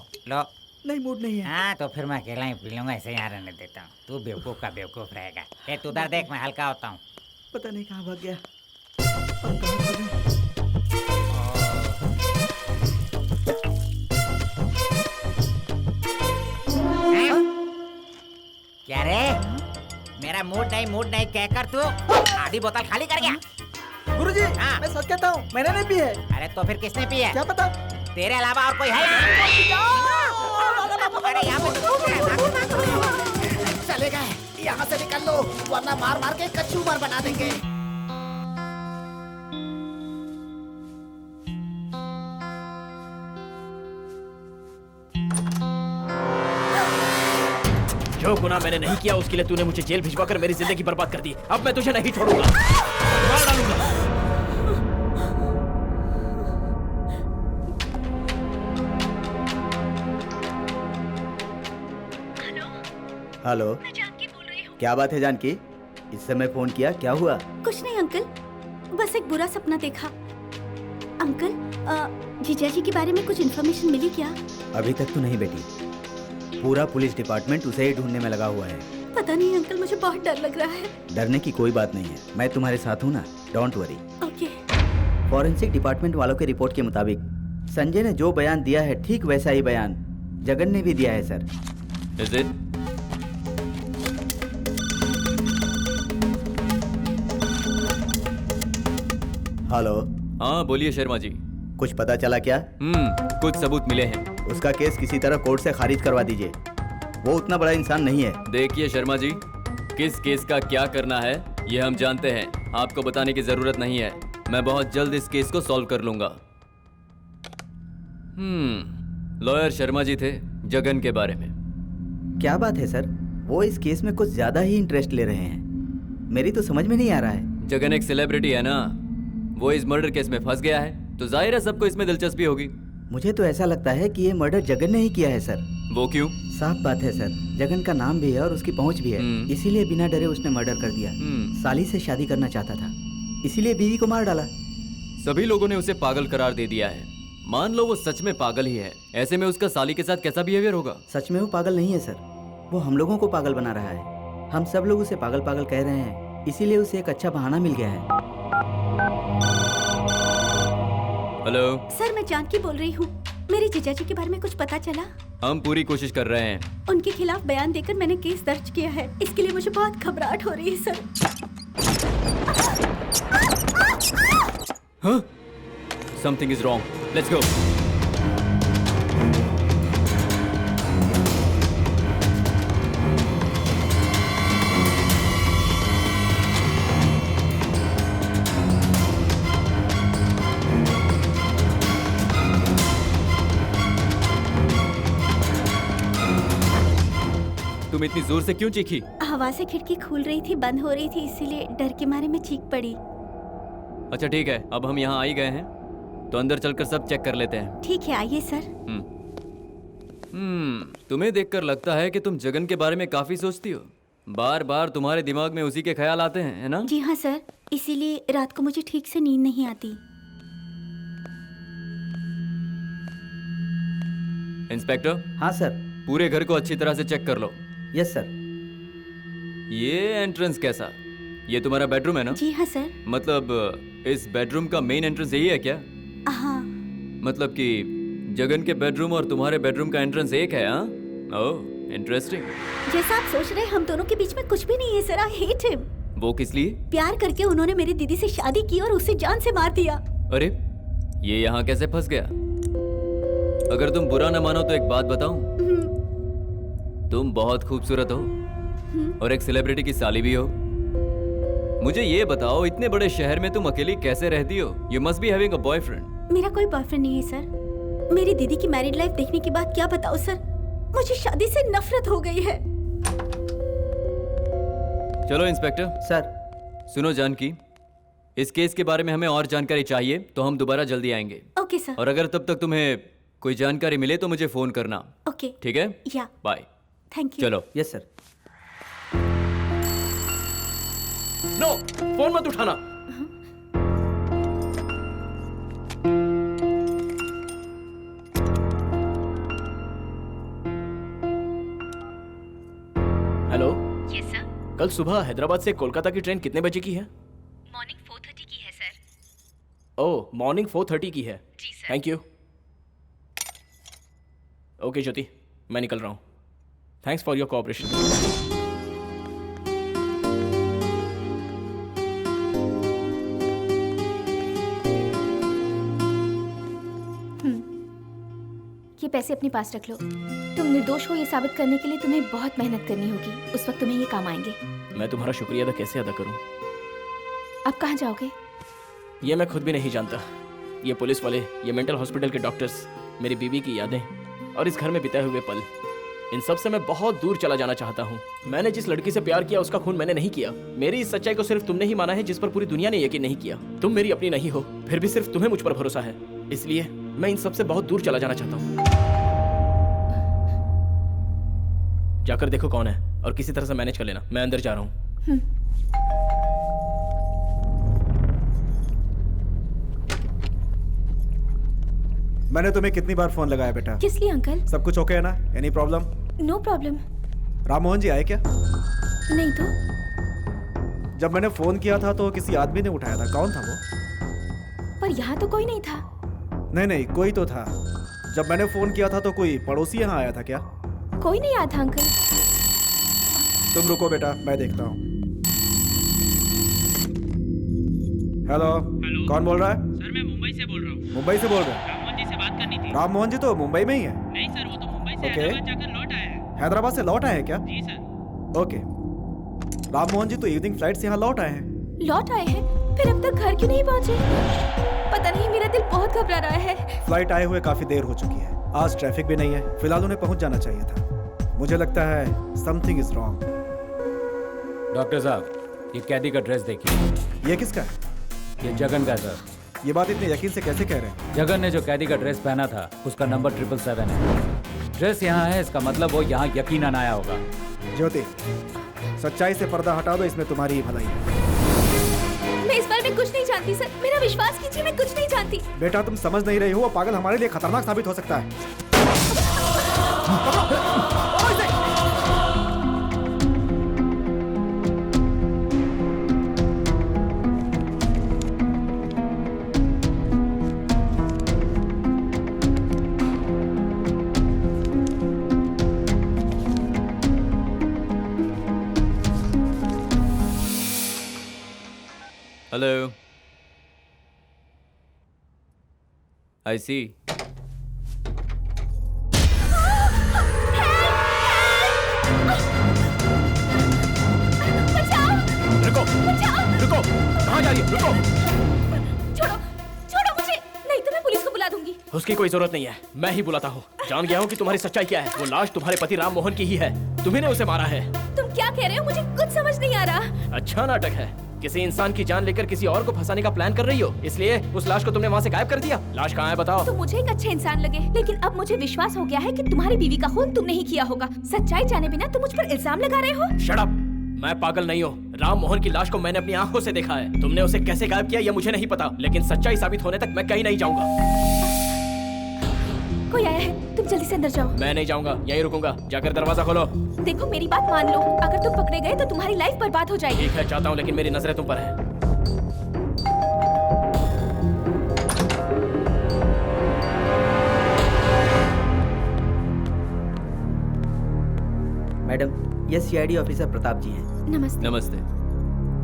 नहीं, मूड नहीं है। हाँ, तो फिर मैं अकेला ही पी लूंगा, ऐसे यहाँ रहने देता हूँ। तू बेवकूफ का बेवकूफ रहेगा। तू उधर देख, मैं हल्का होता हूँ। पता नहीं कहाँ भाग गया। अब कहाँ भागूं? क्या रे? मेरा मूड नहीं कहकर तू आधी बोतल खाली कर गया। गुरुजी, मैं सच कहता हूँ, मैंने नहीं पी है। अरे तो फिर किसने पी है? क्या पता? तेरे अलावा और कोई है? अरे यहाँ पे चले गए, यहाँ से निकल लो वरना मार मार के कचूमर बना देंगे। जो गुनाह मैंने नहीं किया उसके लिए तूने मुझे जेल भिजवाकर मेरी जिंदगी बर्बाद कर दी। अब मैं तुझे नहीं छोड़ूंगा, मार डालूंगा। हेलो, मैं जानकी बोल रही हूँ। क्या बात है जानकी? इस समय फोन किया, क्या हुआ? कुछ नहीं अंकल, बस एक बुरा सपना देखा। अंकल, जीजा जी के बारे में कुछ इन्फॉर्मेशन मिली क्या? अभी तक तो नहीं बेटी, पूरा पुलिस डिपार्टमेंट उसे ही ढूंढने में लगा हुआ है। पता नहीं अंकल, मुझे बहुत डर लग रहा है। डरने की कोई बात नहीं है, मैं तुम्हारे साथ हूँ ना, don't worry. Okay. Forensic department वालों के रिपोर्ट के मुताबिक संजय ने जो बयान दिया है ठीक वैसा ही बयान जगन ने भी दिया है सर। Is it? हेलो। हाँ बोलिए शर्मा जी। कुछ पता चला क्या? कुछ सबूत मिले हैं। उसका केस किसी तरह कोर्ट से खारिज करवा दीजिए। वो उतना बड़ा इंसान नहीं है। देखिए शर्मा जी, किस केस का क्या करना है ये हम जानते हैं, आपको बताने की जरूरत नहीं है। मैं बहुत जल्द इस केस को सॉल्व कर लूंगा। लॉयर शर्मा जी थे जगन के बारे में। क्या बात है सर, वो इस केस में कुछ ज्यादा ही इंटरेस्ट ले रहे हैं। मेरी तो समझ में नहीं आ रहा है। जगन एक सेलिब्रिटी है ना, वो इस मर्डर केस में फंस गया है तो जाहिर है सबको इसमें दिलचस्पी होगी। मुझे तो ऐसा लगता है कि ये मर्डर जगन ने ही किया है सर। वो क्यों? साफ बात है सर, जगन का नाम भी है और उसकी पहुंच भी है, इसीलिए बिना डरे उसने मर्डर कर दिया। साली से शादी करना चाहता था, इसीलिए बीवी को मार डाला। सभी लोगों ने उसे पागल करार दे दिया है। मान लो वो सच में पागल ही है, ऐसे में उसका साली के साथ कैसा बिहेवियर होगा? सच में वो पागल नहीं है सर, वो हम लोगों को पागल बना रहा है। हम सब लोग उसे पागल पागल कह रहे हैं, इसीलिए उसे एक अच्छा बहाना मिल गया है। हेलो सर, मैं जानकी बोल रही हूँ। मेरे जीजा जी के बारे में कुछ पता चला? हम पूरी कोशिश कर रहे हैं। उनके खिलाफ बयान देकर मैंने केस दर्ज किया है, इसके लिए मुझे बहुत घबराहट हो रही है सर। हाँ? Something is wrong. Let's go. तुम इतनी जोर से क्यों चीखी? हवा से खिड़की खुल रही थी, बंद हो रही थी, इसीलिए डर के मारे मैं चीख पड़ी। अच्छा ठीक है, अब हम यहाँ आ ही गए हैं तो अंदर चलकर सब चेक कर लेते हैं। ठीक है, आइए सर। तुम्हें देखकर लगता है कि तुम जगन के बारे में काफी सोचती हो। बार बार तुम्हारे दिमाग में उसी के ख्याल आते हैं, है ना? जी हाँ सर, इसीलिए रात को मुझे ठीक से नींद नहीं आती। इंस्पेक्टर। हाँ सर। पूरे घर को अच्छी तरह से चेक कर लो। Yes sir. ये एंट्रेंस कैसा? ये तुम्हारा बेडरूम है ना? जी हाँ सर। मतलब इस बेडरूम का मेन एंट्रेंस यही है क्या? हाँ। मतलब कि जगन के बेडरूम और तुम्हारे बेडरूम का एंट्रेंस एक है? हाँ, ओह इंटरेस्टिंग। जैसा आप सोच रहे हैं, हम दोनों के बीच में कुछ भी नहीं है सर। I hate him. वो किस लिए? प्यार करके उन्होंने मेरी दीदी से शादी की और उसे जान से मार दिया। अरे ये यहाँ कैसे फंस गया? अगर तुम बुरा न मानो तो एक बात बताऊं, तुम बहुत खूबसूरत हो और एक सेलिब्रिटी की साली भी हो। मुझे ये बताओ, इतने बड़े शहर में तुम अकेली कैसे रहती हो? You must be having a boyfriend। मेरा कोई बॉयफ्रेंड नहीं है सर। मेरी दीदी की मैरिड लाइफ देखने के बाद क्या बताओ सर, मुझे शादी से नफरत हो गई है। चलो इंस्पेक्टर। सर। सुनो जानकी, इस केस के बारे में हमें और जानकारी चाहिए तो हम दोबारा जल्दी आएंगे। Okay sir. और अगर तब तक तुम्हें कोई जानकारी मिले तो मुझे फोन करना। ओके। ठीक है? या। बाय। Thank you. चलो। Yes sir. नो, फोन मत उठाना। हेलो। Yes sir. कल सुबह हैदराबाद से कोलकाता की ट्रेन कितने बजे की है? मॉर्निंग 4:30 की है सर। ओह, मॉर्निंग 4:30 की है। जी सर। Thank you. ओके ज्योति, मैं निकल रहा हूँ। Thanks for your cooperation. ये पैसे अपने पास रख लो। तुम निर्दोष हो ये साबित करने के लिए तुम्हें बहुत मेहनत करनी होगी। उस वक्त तुम्हें ये काम आएंगे। मैं तुम्हारा शुक्रिया अदा कैसे अदा करूं? अब कहाँ जाओगे? ये मैं खुद भी नहीं जानता। ये पुलिस वाले, ये मेंटल हॉस्पिटल के डॉक्टर्स, मेरी बीवी की यादें और इस घर में बिताए हुए पल, इन सब से मैं बहुत दूर चला जाना चाहता हूँ। मैंने जिस लड़की से प्यार किया उसका खून मैंने नहीं किया। मेरी इस सच्चाई को सिर्फ तुमने ही माना है, जिस पर पूरी दुनिया ने यकीन नहीं किया। तुम मेरी अपनी नहीं हो, फिर भी सिर्फ तुम्हें मुझ पर भरोसा है। इसलिए मैं इन सब से बहुत दूर चला जाना चाहता हूँ। जाकर देखो कौन है और किसी तरह से मैनेज कर लेना। मैं अंदर जा रहा हूँ। मैंने तुम्हें कितनी बार फोन लगाया बेटा? किस लिए अंकल? सब कुछ ओके है ना? Any problem? No problem. Rammohan ji आए क्या? नहीं तो। जब मैंने फोन किया था तो किसी आदमी ने उठाया था। कौन था वो? पर यहाँ तो कोई नहीं था। नहीं, कोई तो था। जब मैंने फोन किया था तो कोई पड़ोसी यहाँ आया था क्या? कोई नहीं आया था अंकल। तुम रुको बेटा, मैं देखता हूँ। हेलो, कौन बोल रहा है? सर मैं मुंबई से बोल रहा हूँ। मुंबई से बोल रहे हैं? राममोहन जी से बात करनी थी। राम मोहन जी तो मुंबई में ही है। नहीं सर, वो तो मुंबई से ओके। हैदराबाद जाकर लौट आए हैं। हैदराबाद से लौट आए हैं क्या? जी सर। ओके। राम मोहन जी तो इवनिंग फ्लाइट से यहाँ लौट आए हैं। लौट आए हैं? फिर अब तक घर क्यों नहीं पहुंचे? पता नहीं, मेरा दिल बहुत घबरा रहा है। फ्लाइट आए हुए काफी देर हो चुकी है। आज ट्रैफिक भी नहीं है। फिलहाल उन्हें पहुंच जाना चाहिए था। मुझे लगता है समथिंग इज रॉन्ग। डॉक्टर साहब, ये कैदी का ड्रेस देखिए। ये किसका है? ये जगन का है सर। ये बात इतने यकीन से कैसे कह रहे हैं? जगन ने जो कैदी का ड्रेस पहना था उसका नंबर 777 है। ड्रेस यहाँ है, इसका मतलब वो यहाँ यकीनन आया होगा। ज्योति, सच्चाई से पर्दा हटा दो, इसमें तुम्हारी ही भलाई है। मैं इस बारे में कुछ नहीं जानती सर, मेरा विश्वास कीजिए, मैं कुछ नहीं जानती। बेटा, तुम समझ नहीं रही हो, वो पागल हमारे लिए खतरनाक साबित हो सकता है। हेलो, आई सी। रुको, रुको, कहाँ जा रही है? रुको। छोड़ो, छोड़ो मुझे, नहीं तो मैं पुलिस को बुला दूंगी। उसकी कोई जरूरत नहीं है, मैं ही बुलाता हूँ। जान गया हूँ कि तुम्हारी सच्चाई क्या है। वो लाश तुम्हारे पति राम मोहन की ही है। तुम्ही ने उसे मारा है। तुम क्या कह रहे हो? मुझे कुछ समझ नहीं आ रहा। अच्छा नाटक है। किसी इंसान की जान लेकर किसी और को फंसाने का प्लान कर रही हो, इसलिए उस लाश को तुमने वहाँ से गायब कर दिया। लाश कहाँ है बताओ। तो मुझे एक अच्छे इंसान लगे, लेकिन अब मुझे विश्वास हो गया है कि तुम्हारी बीवी का खून तुमने ही किया होगा। सच्चाई जाने बिना तुम मुझ पर इल्जाम लगा रहे हो। Shut up. मैं पागल नहीं हूँ। राम मोहन की लाश को मैंने अपनी आंखों से देखा है। तुमने उसे कैसे गायब किया ये मुझे नहीं पता, लेकिन सच्चाई साबित होने तक मैं कहीं नहीं जाऊंगा। कोई आया है, तुम जल्दी से अंदर जाओ। मैं नहीं जाऊंगा, यहीं रुकूंगा। जाकर दरवाजा खोलो। देखो मेरी बात मान लो, अगर तुम पकड़े गए तो तुम्हारी लाइफ बर्बाद हो जाएगी। ठीक है, चाहता हूँ, लेकिन मेरी नजरें तुम पर है। मैडम, ये सीआईडी ऑफिसर प्रताप जी हैं। नमस्ते। नमस्ते।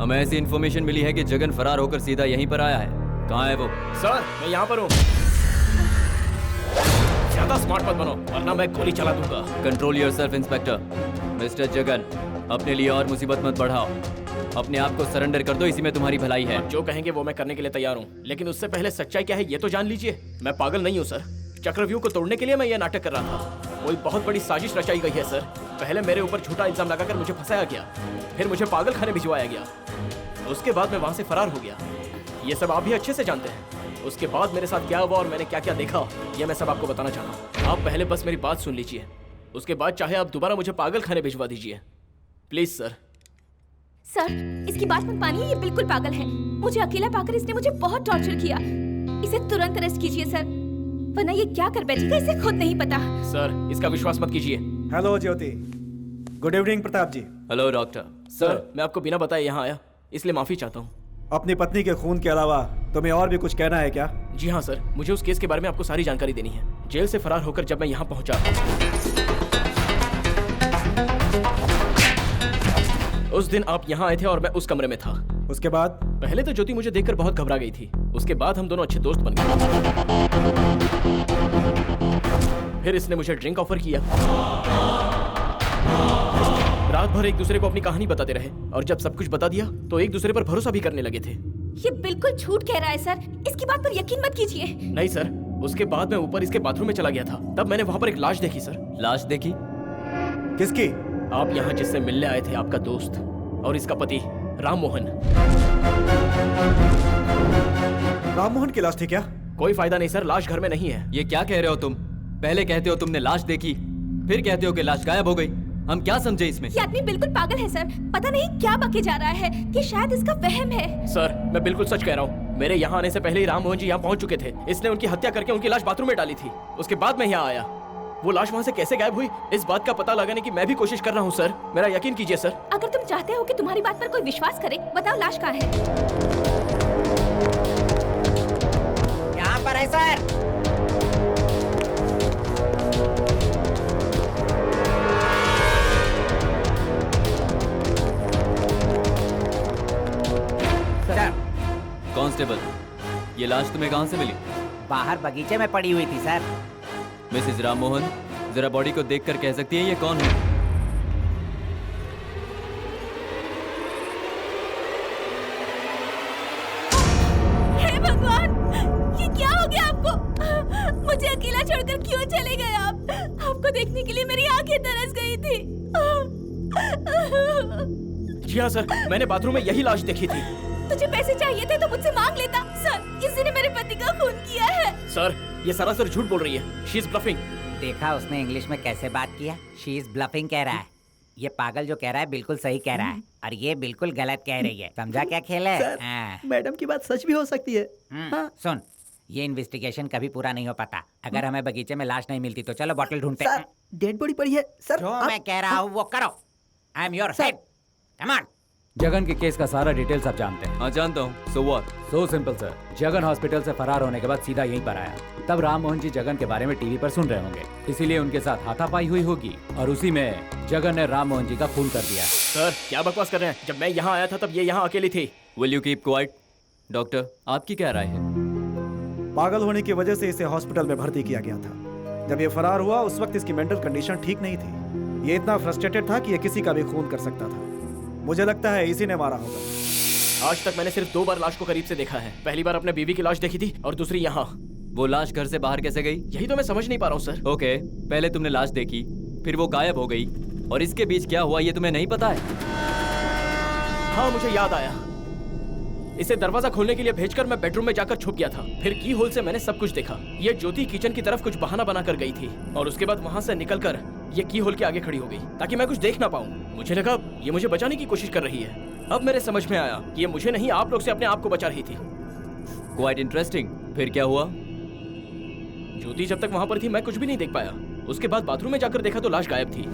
हमें ऐसी इन्फॉर्मेशन मिली है कि जगन फरार होकर सीधा यहीं पर आया है। कहाँ है वो? सर, मैं यहाँ पर हूँ। ज्यादा स्मार्ट मत बनो, वरना मैं गोली चला दूंगा। Control yourself inspector. Mister Jagan, अपने लिए और मुसीबत मत बढ़ाओ। अपने आप को सरेंडर कर दो, इसी में तुम्हारी भलाई है। जो कहेंगे वो मैं करने के लिए तैयार हूँ, लेकिन उससे पहले सच्चाई क्या है ये तो जान लीजिए। मैं पागल नहीं हूँ सर। चक्रव्यूह को तोड़ने के लिए मैं ये नाटक कर रहा था। कोई बहुत बड़ी साजिश रचाई गई है सर। पहले मेरे ऊपर झूठा इल्जाम लगाकर मुझे फंसाया गया, फिर मुझे पागल खाने भिजवाया गया, उसके बाद मैं वहाँ से फरार हो गया। ये सब आप भी अच्छे से जानते हैं। उसके बाद मेरे साथ क्या हुआ और मैंने क्या क्या देखा, ये मैं सब आपको बताना चाहता हूँ। आप पहले बस मेरी बात सुन लीजिए, उसके बाद चाहे आप दोबारा मुझे पागल खाने भिजवा दीजिए, प्लीज सर। सर, इसकी बात मत मानिए, ये बिल्कुल पागल है। मुझे अकेला पाकर इसने मुझे बहुत टॉर्चर किया। इसे तुरंत अरेस्ट कीजिए सर, वरना ये क्या कर बैठेगा इसे खुद नहीं पता। सर, इसका विश्वास मत कीजिए। Hello Jyoti. Good evening Pratap ji. Hello doctor. Sir, मैं आपको बिना बताए यहाँ आया, इसलिए माफी चाहता हूँ। अपनी पत्नी के खून के अलावा तुम्हें और भी कुछ कहना है क्या? जी हाँ सर, मुझे उस केस के बारे में आपको सारी जानकारी देनी है। जेल से फरार होकर जब मैं यहाँ पहुंचा, उस दिन आप यहाँ आए थे और मैं उस कमरे में था। उसके बाद? पहले तो ज्योति मुझे देखकर बहुत घबरा गई थी, उसके बाद हम दोनों अच्छे दोस्त बन गए। फिर इसने मुझे ड्रिंक ऑफर किया। रात भर एक दूसरे को अपनी कहानी बताते रहे, और जब सब कुछ बता दिया तो एक दूसरे पर भरोसा भी करने लगे थे। ये बिल्कुल झूठ कह रहा है सर, इसकी बात पर यकीन मत कीजिए। नहीं सर, उसके बाद मैं ऊपर इसके बाथरूम में चला गया था, तब मैंने वहाँ पर एक लाश देखी सर। लाश देखी? किसकी? आप यहाँ जिससे मिलने आए थे, आपका दोस्त और इसका पति राम मोहन। राम मोहन की लाश थी क्या? कोई फायदा नहीं सर, लाश घर में नहीं है। ये क्या कह रहे हो तुम? पहले कहते हो तुमने लाश देखी, फिर कहते हो कि लाश गायब हो गई। हम क्या समझे इसमें? ये आदमी बिल्कुल पागल है सर, पता नहीं क्या बके जा रहा है कि शायद इसका वहम है। सर, मैं बिल्कुल सच कह रहा हूँ। मेरे यहाँ आने से पहले ही राम मोहन जी यहाँ पहुँच चुके थे। इसने उनकी हत्या करके उनकी लाश बाथरूम में डाली थी, उसके बाद मैं यहाँ आया। वो लाश वहाँ से कैसे गायब हुई, इस बात का पता लगाने की मैं भी कोशिश कर रहा हूँ सर। मेरा यकीन कीजिए सर। अगर तुम चाहते हो कि तुम्हारी बात पर कोई विश्वास करे, बताओ लाश कहाँ है? यहाँ पर है सर। कांस्टेबल, ये लाश तुम्हें कहाँ से मिली? बाहर बगीचे में पड़ी हुई थी सर। मिसेस राममोहन, जरा बॉडी को देखकर कह सकती है ये कौन है? हे भगवान, ये क्या हो गया आपको? मुझे अकेला छोड़कर क्यों चले गए आप? आपको देखने के लिए मेरी आंखें तरस गई थी। जी हाँ सर, मैंने बाथरूम में यही लाश देखी थी। तुझे पैसे चाहिए थे तो मुझसे मांग लेता। सर, किसी ने मेरे पति का खून किया है। सर, ये सरासर झूठ बोल रही है। She is bluffing. देखा उसने इंग्लिश में कैसे बात किया? शी इज ब्लफिंग कह रहा है। ये पागल जो कह रहा है बिल्कुल सही कह रहा है और ये बिल्कुल गलत कह रही है। समझा क्या खेल है? सर, हाँ। मैडम की बात सच भी हो सकती है। हाँ। सुन, ये इन्वेस्टिगेशन कभी पूरा नहीं हो पाता। अगर हमें बगीचे में लाश नहीं मिलती तो चलो बॉटल ढूंढते सर, डेड बॉडी पड़ी है सर। जो मैं कह रहा हूँ वो करो। I am your head. Come on. Jagan के केस का सारा डिटेल्स आप जानते हैं। हाँ जानता हूँ। So what? So simple sir. Jagan hospital से फरार होने के बाद सीधा यहीं पर आया। तब राममोहन जी जगन के बारे में टीवी पर सुन रहे होंगे, इसीलिए उनके साथ हाथापाई हुई होगी और उसी में जगन ने राममोहन जी का खून कर दिया। सर, क्या बकवास कर रहे हैं? जब मैं यहाँ आया था तब ये यहाँ अकेली थी। Will you keep quiet? Doctor, आपकी क्या राय है? पागल होने की वजह से इसे हॉस्पिटल में भर्ती किया गया था। जब ये फरार हुआ उस वक्त इसकी मेंटल कंडीशन ठीक नहीं थी। ये इतना फ्रस्ट्रेटेड था कि ये किसी का भी खून कर सकता था। मुझे लगता है इसी ने मारा होगा। आज तक मैंने सिर्फ 2 बार लाश को करीब से देखा है। पहली बार अपने बीवी की लाश देखी थी और दूसरी यहाँ। वो लाश घर से बाहर कैसे गई? यही तो मैं समझ नहीं पा रहा हूँ सर। ओके, पहले तुमने लाश देखी, फिर वो गायब हो गई और इसके बीच क्या हुआ ये तुम्हें नहीं पता है? हाँ, मुझे याद आया। इसे दरवाजा खोलने के लिए भेजकर मैं बेडरूम में जाकर छुप गया था। फिर की होल से मैंने सब कुछ देखा। ये ज्योति किचन की तरफ कुछ बहाना बनाकर गई थी और उसके बाद वहाँ से निकलकर ये की होल के आगे खड़ी हो गई ताकि मैं कुछ देख ना पाऊँ। मुझे लगा ये मुझे बचाने की कोशिश कर रही है। अब मेरे समझ में आया कि ये मुझे नहीं आप लोग से अपने आप को बचा रही थी। Quite interesting. फिर क्या हुआ? ज्योति जब तक वहाँ पर थी मैं कुछ भी नहीं देख पाया। उसके बाद बाथरूम में जाकर देखा तो लाश गायब थी।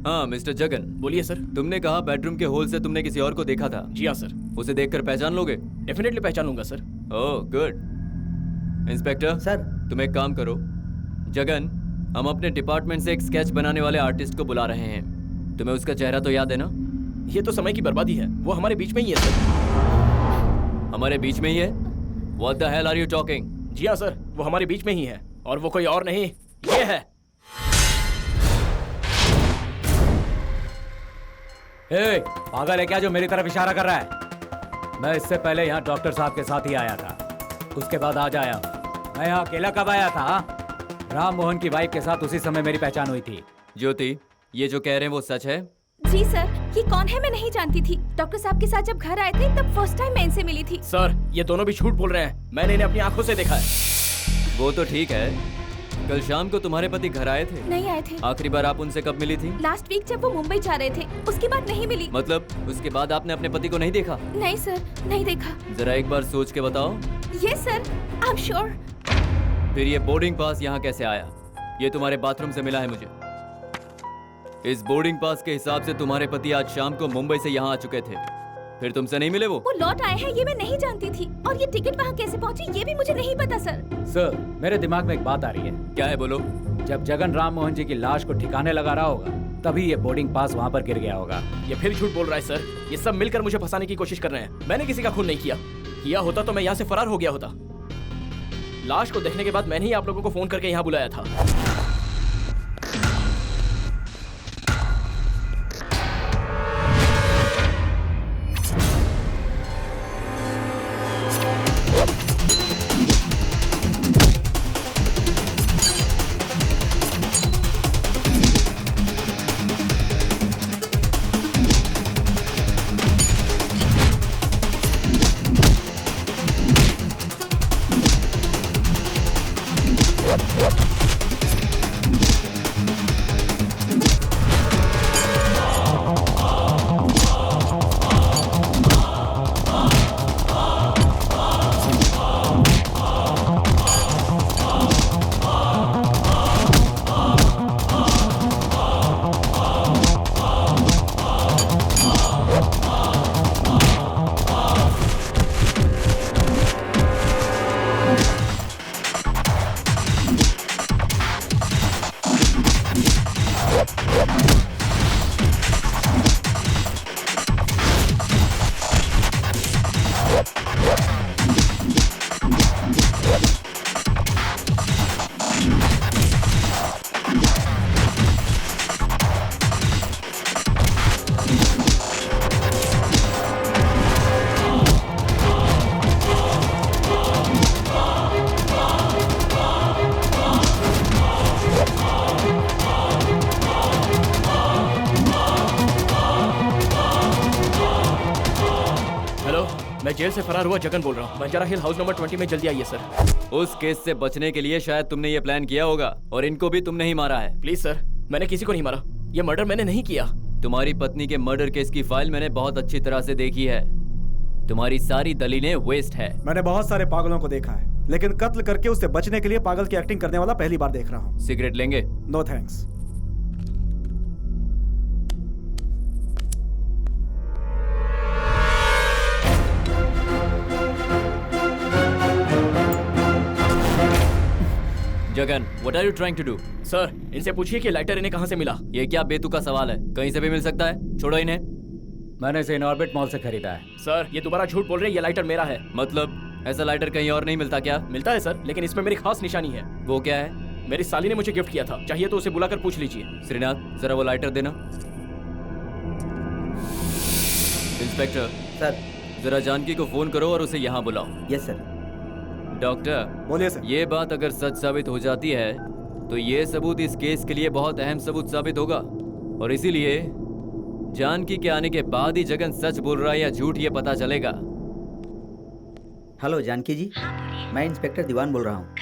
हाँ मिस्टर जगन, बोलिए सर। तुमने कहा बेडरूम के होल से तुमने किसी और को देखा था। जी हाँ सर। उसे देखकर पहचान लोगे? डेफिनेटली पहचान लूंगा sir. Oh good. Inspector sir, तुम एक काम करो। जगन, हम अपने डिपार्टमेंट से एक स्केच बनाने वाले आर्टिस्ट को बुला रहे हैं। तुम्हें उसका चेहरा तो याद है ना? ये तो समय की बर्बादी है। वो हमारे बीच में ही है सर। हमारे बीच में ही है? What the hell are you talking? जी हाँ सर, वो हमारे बीच में ही है और वो कोई और नहीं, ये है। ए, पागल है क्या जो मेरी तरफ इशारा कर रहा है? मैं इससे पहले यहाँ डॉक्टर साहब के साथ ही आया था, उसके बाद आज आया हूँ। मैं यहाँ अकेला कब आया था? राम मोहन की वाइफ के साथ उसी समय मेरी पहचान हुई थी। ज्योति, ये जो कह रहे हैं वो सच है? जी सर, ये कौन है मैं नहीं जानती थी। डॉक्टर साहब के साथ जब घर आए थे तब फर्स्ट टाइम मैं इनसे मिली थी। सर, ये दोनों भी झूठ बोल रहे हैं। मैंने इन्हें अपनी आंखों से देखा है। वो तो ठीक है, कल शाम को तुम्हारे पति घर आए थे? नहीं आए थे। आखिरी बार आप उनसे कब मिली थी? लास्ट वीक जब वो मुंबई जा रहे थे, उसके बाद नहीं मिली। मतलब उसके बाद आपने अपने पति को नहीं देखा? नहीं सर, नहीं देखा। जरा एक बार सोच के बताओ। Yes sir, I am sure. फिर ये बोर्डिंग पास यहाँ कैसे आया? ये तुम्हारे बाथरूम से मिला है मुझे। इस बोर्डिंग पास के हिसाब से तुम्हारे पति आज शाम को मुंबई से यहाँ आ चुके थे, फिर तुमसे नहीं मिले? वो लौट आए हैं ये मैं नहीं जानती थी, और ये टिकट वहाँ कैसे पहुँची ये भी मुझे नहीं पता सर। सर, मेरे दिमाग में एक बात आ रही है। क्या है? बोलो। जब जगन राम मोहन जी की लाश को ठिकाने लगा रहा होगा तभी ये बोर्डिंग पास वहाँ पर गिर गया होगा। ये फिर झूठ बोल रहा है सर। ये सब मिलकर मुझे फंसाने की कोशिश कर रहे हैं। मैंने किसी का खून नहीं किया होता तो मैं यहाँ से फरार हो गया होता। लाश को देखने के बाद मैंने ही आप लोगों को फोन करके यहाँ बुलाया था। जेल से फरार हुआ जगन बोल रहा हूँ। बंजारा हिल हाउस नंबर 20 में जल्दी आइए सर। उस केस से बचने के लिए शायद तुमने ये प्लान किया होगा और इनको भी तुमने ही मारा है। प्लीज सर, मैंने किसी को नहीं मारा। ये मर्डर मैंने नहीं किया। तुम्हारी पत्नी के मर्डर केस की फाइल मैंने बहुत अच्छी तरह से देखी है। तुम्हारी सारी दलीलें वेस्ट है। मैंने बहुत सारे पागलों को देखा है, लेकिन कत्ल करके उससे बचने के लिए पागल की एक्टिंग करने वाला पहली बार देख रहा हूँ। सिगरेट लेंगे? No thanks. Jagan, what are you trying to do? Sir, इनसे पूछिए कि लाइटर इन्हें कहाँ से मिला। ये क्या बेतुका सवाल है? कहीं से भी मिल सकता है। छोड़ो इन्हें। मैंने इसे इनऑर्बिट मॉल से खरीदा है। सर, ये दोबारा झूठ बोल रहे हैं। ये लाइटर मेरा है। मतलब ऐसा लाइटर कहीं और नहीं मिलता क्या? मिलता है सर, लेकिन इसमें मेरी खास निशानी है। वो क्या है? मेरी साली ने मुझे गिफ्ट किया था। चाहिए तो उसे बुलाकर पूछ लीजिए। श्रीनाथ, जरा वो लाइटर देना। Inspector sir. जरा जानकी को फोन करो और उसे यहाँ बुलाओ। Yes sir. डॉक्टर, बोलिए सर। ये बात अगर सच साबित हो जाती है तो ये सबूत इस केस के लिए बहुत अहम सबूत साबित होगा, और इसीलिए जानकी के आने के बाद ही जगन सच बोल रहा है या झूठ ये पता चलेगा। हेलो जानकी जी, मैं इंस्पेक्टर दीवान बोल रहा हूँ।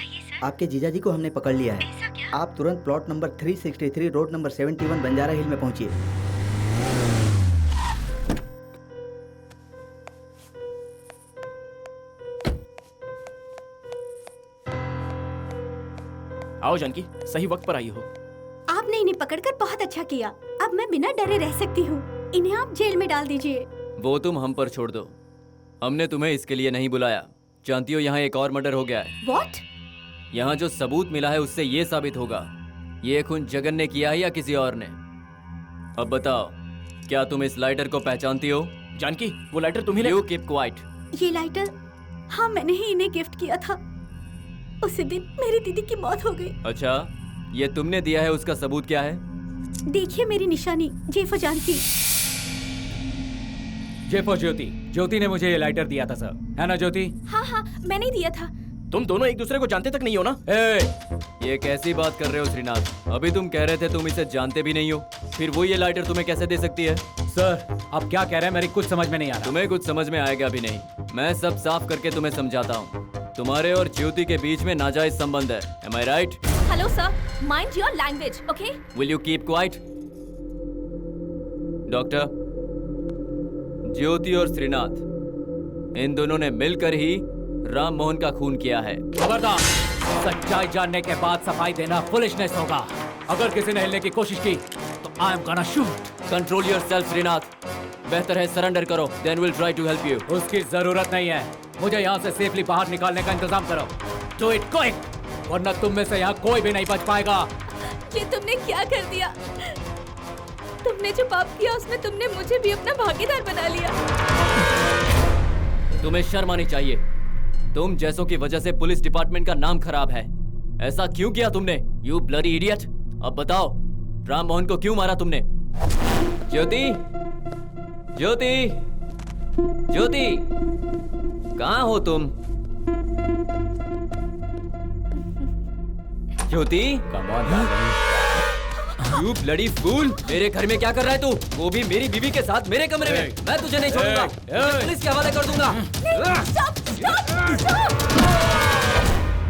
आपके जीजा जी को हमने पकड़ लिया है। आप तुरंत plot number 363 road number 71 Banjara hill में पहुँचिए। आओ जानकी, सही वक्त पर आई हो। आपने इन्हें पकड़कर बहुत अच्छा किया। अब मैं बिना डरे रह सकती हूँ। इन्हें आप जेल में डाल दीजिए। वो तुम हम पर छोड़ दो। हमने तुम्हें इसके लिए नहीं बुलाया। जानती हो यहाँ एक और मर्डर हो गया है। What? यहाँ जो सबूत मिला है उससे ये साबित होगा ये खून जगन ने किया है या किसी और ने। अब बताओ, क्या तुम इस लाइटर को पहचानती हो? जानकी, वो लाइटर तुम्ही ने। You keep quiet। ये लाइटर, हाँ मैंने ही इन्हें गिफ्ट किया था। उसी दिन मेरी दीदी की मौत हो गई। अच्छा, ये तुमने दिया है, उसका सबूत क्या है? देखिए मेरी निशानी, जेफो जानकी। जेफो ज्योति। ज्योति ने मुझे ये लाइटर दिया था सर, है ना ज्योति? हाँ हाँ, मैंने दिया था। तुम दोनों एक दूसरे को जानते तक नहीं हो ना? ये कैसी बात कर रहे हो श्रीनाथ? अभी तुम कह रहे थे तुम इसे जानते भी नहीं हो, फिर वो ये लाइटर तुम्हें कैसे दे सकती है? सर, आप क्या कह रहे हैं? मेरी कुछ समझ में नहीं आ रहा। तुम्हें कुछ समझ में आएगा भी नहीं। मैं सब साफ करके तुम्हें समझाता हूँ। तुम्हारे और ज्योति के बीच में नाजायज संबंध है। Am I right? Hello sir, mind your language, okay? Will you keep quiet? Doctor, Jyoti और श्रीनाथ, इन दोनों ने मिलकर ही राम मोहन का खून किया है। खबरदार, सच्चाई जानने के बाद सफाई देना फुलिशनेस होगा। अगर किसी ने हिलने की कोशिश की तो I am gonna shoot. Control yourself Srinath. बेहतर है सरेंडर करो, then will try to help you. उसकी जरूरत नहीं है। मुझे यहाँ से सेफली बाहर निकालने का इंतजाम करो। डू इट क्विक, वरना तुम में से यहाँ कोई भी नहीं बच पाएगा। ये तुमने क्या कर दिया? तुमने जो पाप किया उसमें तुमने मुझे भी अपना भागीदार बना लिया। तुम्हें शर्म आनी चाहिए। तुम जैसों की वजह से पुलिस डिपार्टमेंट का नाम खराब है। ऐसा क्यों किया तुमने? You bloody idiot. अब बताओ, राम मोहन को क्यों मारा तुमने? ज्योति, ज्योति, ज्योति, कहाँ हो तुम? Jyoti, come on you bloody fool. मेरे घर में क्या कर रहा है तू? वो भी मेरी बीवी के साथ मेरे कमरे में। मैं तुझे नहीं छोड़ूंगा। मैं पुलिस के हवाले कर दूंगा।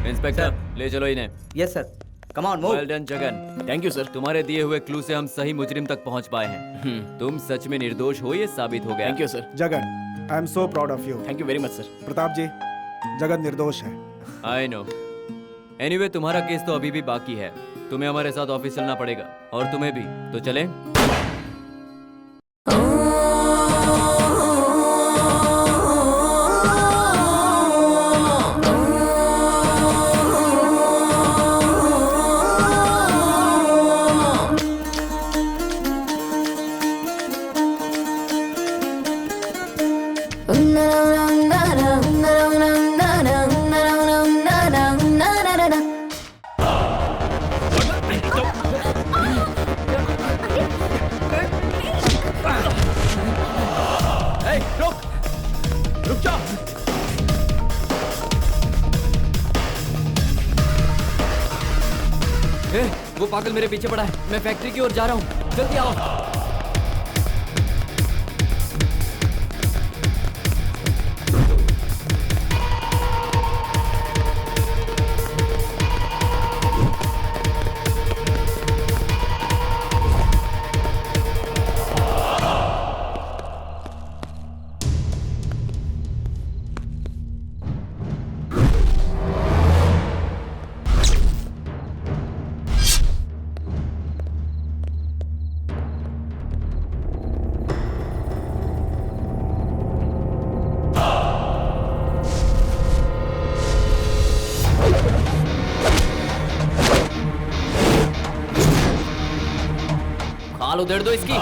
इंस्पेक्टर, ले चलो इन्हें। Yes sir. Come on move. Well done Jagan. Thank you sir. तुम्हारे दिए हुए क्लू से हम सही मुजरिम तक पहुंच पाए हैं। तुम सच में निर्दोष हो, ये साबित हो गया। Thank you sir. Jagan, I am so proud of you. Thank you very much sir. Pratap ji, Jagan निर्दोष है। I know. एनीवे, तुम्हारा केस तो अभी भी बाकी है। तुम्हें हमारे साथ ऑफिस चलना पड़ेगा, और तुम्हें भी। तो चलें? वो पागल मेरे पीछे पड़ा है। मैं फैक्ट्री की ओर जा रहा हूँ, जल्दी आओ। खाल उधेड़ दो इसकी।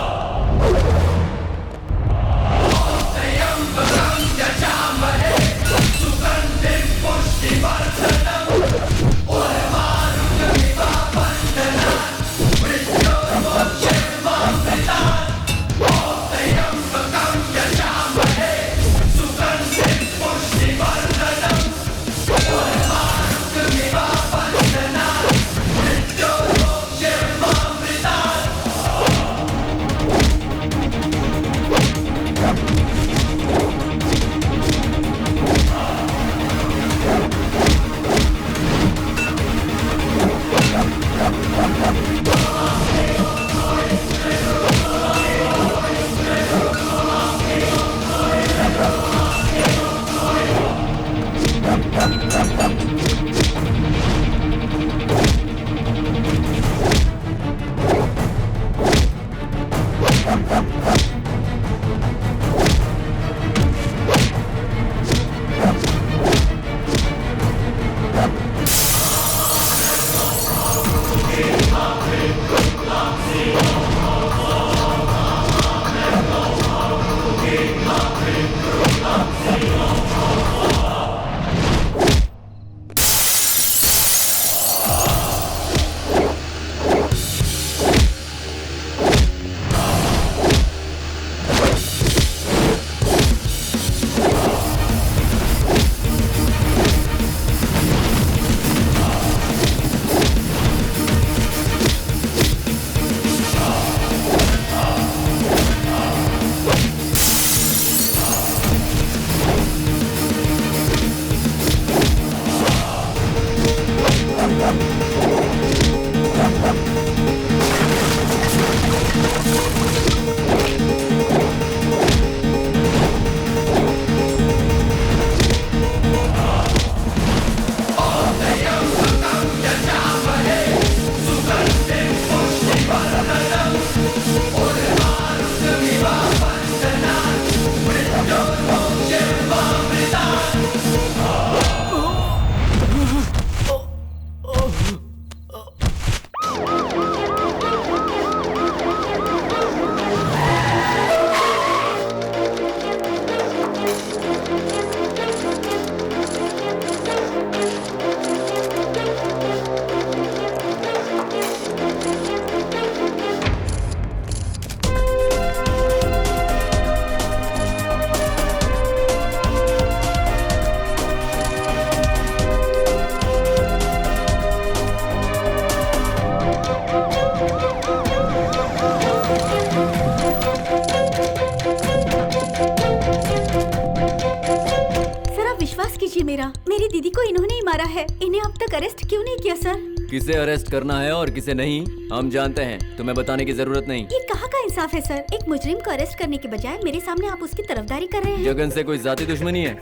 मेरी दीदी को इन्होंने ही मारा है। इन्हें अब तक अरेस्ट क्यों नहीं किया सर? किसे अरेस्ट करना है और किसे नहीं हम जानते हैं, तुम्हें बताने की जरूरत नहीं। ये कहाँ का इंसाफ है सर? एक मुजरिम को अरेस्ट करने के बजाय मेरे सामने आप उसकी तरफदारी कर रहे हैं। जगन से कोई जाती दुश्मनी है?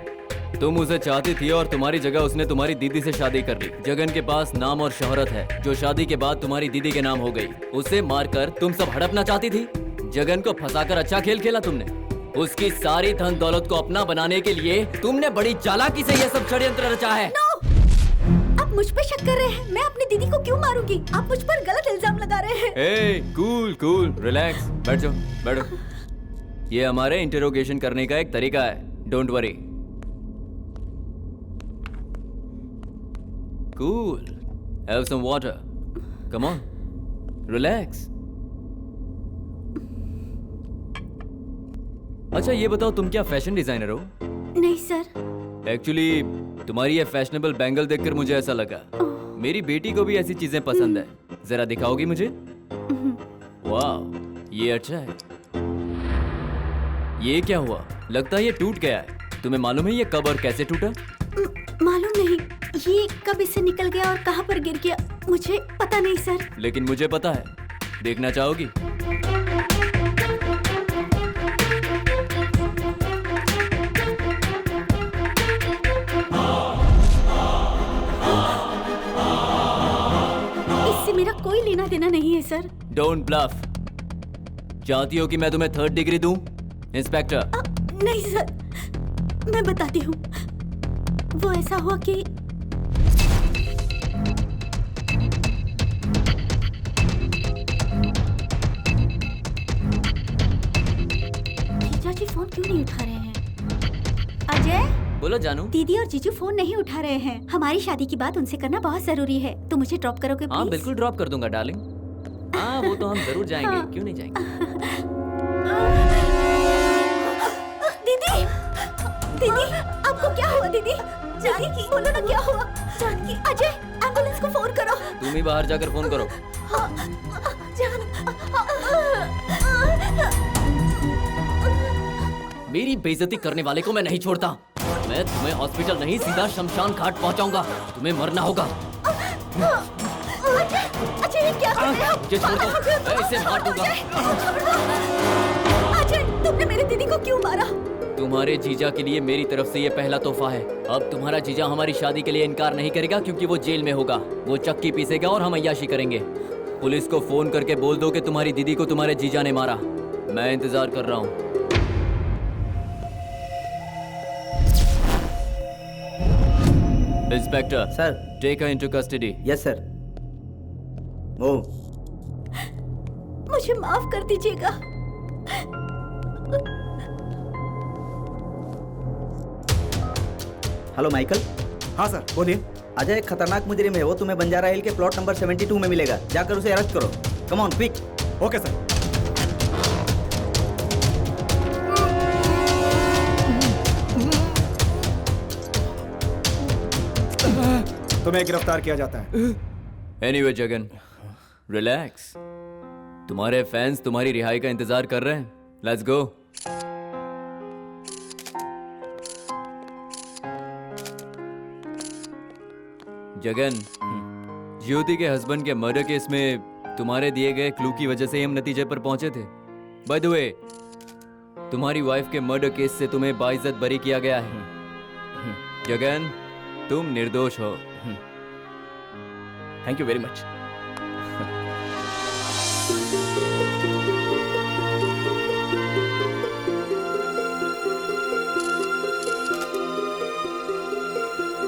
तुम उसे चाहती थी और तुम्हारी जगह उसने तुम्हारी दीदी से शादी कर ली। जगन के पास नाम और शोहरत है जो शादी के बाद तुम्हारी दीदी के नाम हो गई। उसे मारकर तुम सब हड़पना चाहती थी। जगन को फंसाकर अच्छा खेल खेला तुमने। उसकी सारी धन दौलत को अपना बनाने के लिए तुमने बड़ी चालाकी से यह सब षड्यंत्र रचा है। आप मुझ पे शक कर रहे हैं? मैं अपनी दीदी को क्यों मारूंगी? आप मुझ पर गलत इल्जाम लगा रहे हैं। ए, कूल कूल, रिलैक्स, बैठ जाओ, बैठो। ये हमारे इंटरोगेशन करने का एक तरीका है। Don't worry. Cool, have some water, come on, relax. अच्छा ये बताओ, तुम क्या फैशन डिजाइनर हो? नहीं सर। एक्चुअली तुम्हारी ये फैशनेबल बैंगल देखकर मुझे ऐसा लगा। मेरी बेटी को भी ऐसी चीजें पसंद है। जरा दिखाओगी मुझे? वाह, ये अच्छा है। ये क्या हुआ? लगता है ये टूट गया है। तुम्हें मालूम है ये कब और कैसे टूटा? मालूम नहीं। ये कब इससे निकल गया और कहां पर गिर गया, मुझे पता नहीं सर। लेकिन मुझे पता है। देखना चाहोगी? मेरा कोई लेना देना नहीं है सर। Don't bulb. चाहती हो कि मैं तुम्हें 3rd डिग्री दूं? इंस्पेक्टर। नहीं सर, मैं बताती हूँ। वो ऐसा हुआ कि फोन क्यों नहीं उठा रहे हैं? अजय, बोलो जानू। दीदी और जीजू फोन नहीं उठा रहे हैं। हमारी शादी की बात उनसे करना बहुत जरूरी है। तुम मुझे ड्रॉप करोगे प्लीज? हाँ बिल्कुल ड्रॉप कर दूंगा डार्लिंग। हाँ वो तो हम जरूर जाएंगे, हाँ। क्यों नहीं जाएंगे। दीदी, दीदी, आपको क्या हुआ दीदी? जानकी, बोलो ना क्या हुआ? जानकी, अजय, एम्बुलेंस को फोन करो। तुम ही बाहर जाकर फोन करो। मेरी बेइज्जती करने वाले को मैं नहीं छोड़ता। मैं तुम्हें हॉस्पिटल नहीं सीधा शमशान घाट पहुंचाऊंगा। तुम्हें मरना होगा। अजय, ये क्या कर रहे हो? मुझे छोड़ दो, मैं इसे मार दूंगा। अजय, तुमने मेरे दीदी को क्यों मारा? तुम्हारे जीजा के लिए मेरी तरफ से ये पहला तोहफा है। अब तुम्हारा जीजा हमारी शादी के लिए इनकार नहीं करेगा क्योंकि वो जेल में होगा। वो चक्की पीसेगा और हम अय्याशी करेंगे। पुलिस को फोन करके बोल दो कि तुम्हारी दीदी को तुम्हारे जीजा ने मारा। मैं इंतजार कर रहा हूँ। Inspector sir. Take her into custody. Yes sir. ओ मुझे माफ कर दीजिएगा। Hello Michael. हाँ सर, बोलिए। अजय एक खतरनाक मुजरिम है। वो तुम्हें बंजारा हिल के प्लॉट नंबर 72 में मिलेगा। जाकर उसे अरेस्ट करो। Come on quick. Okay sir. तुम्हें गिरफ्तार किया जाता है। Anyway Jagan, relax. तुम्हारे फैंस तुम्हारी रिहाई का इंतजार कर रहे हैं। Let's go. जगन, ज्योति के हस्बैंड के मर्डर केस में तुम्हारे दिए गए क्लू की वजह से ही हम नतीजे पर पहुंचे थे। बाय द वे, तुम्हारी वाइफ के मर्डर केस से तुम्हें बाइज्जत बरी किया गया है। जगन, तुम निर्दोष हो। Thank you very much.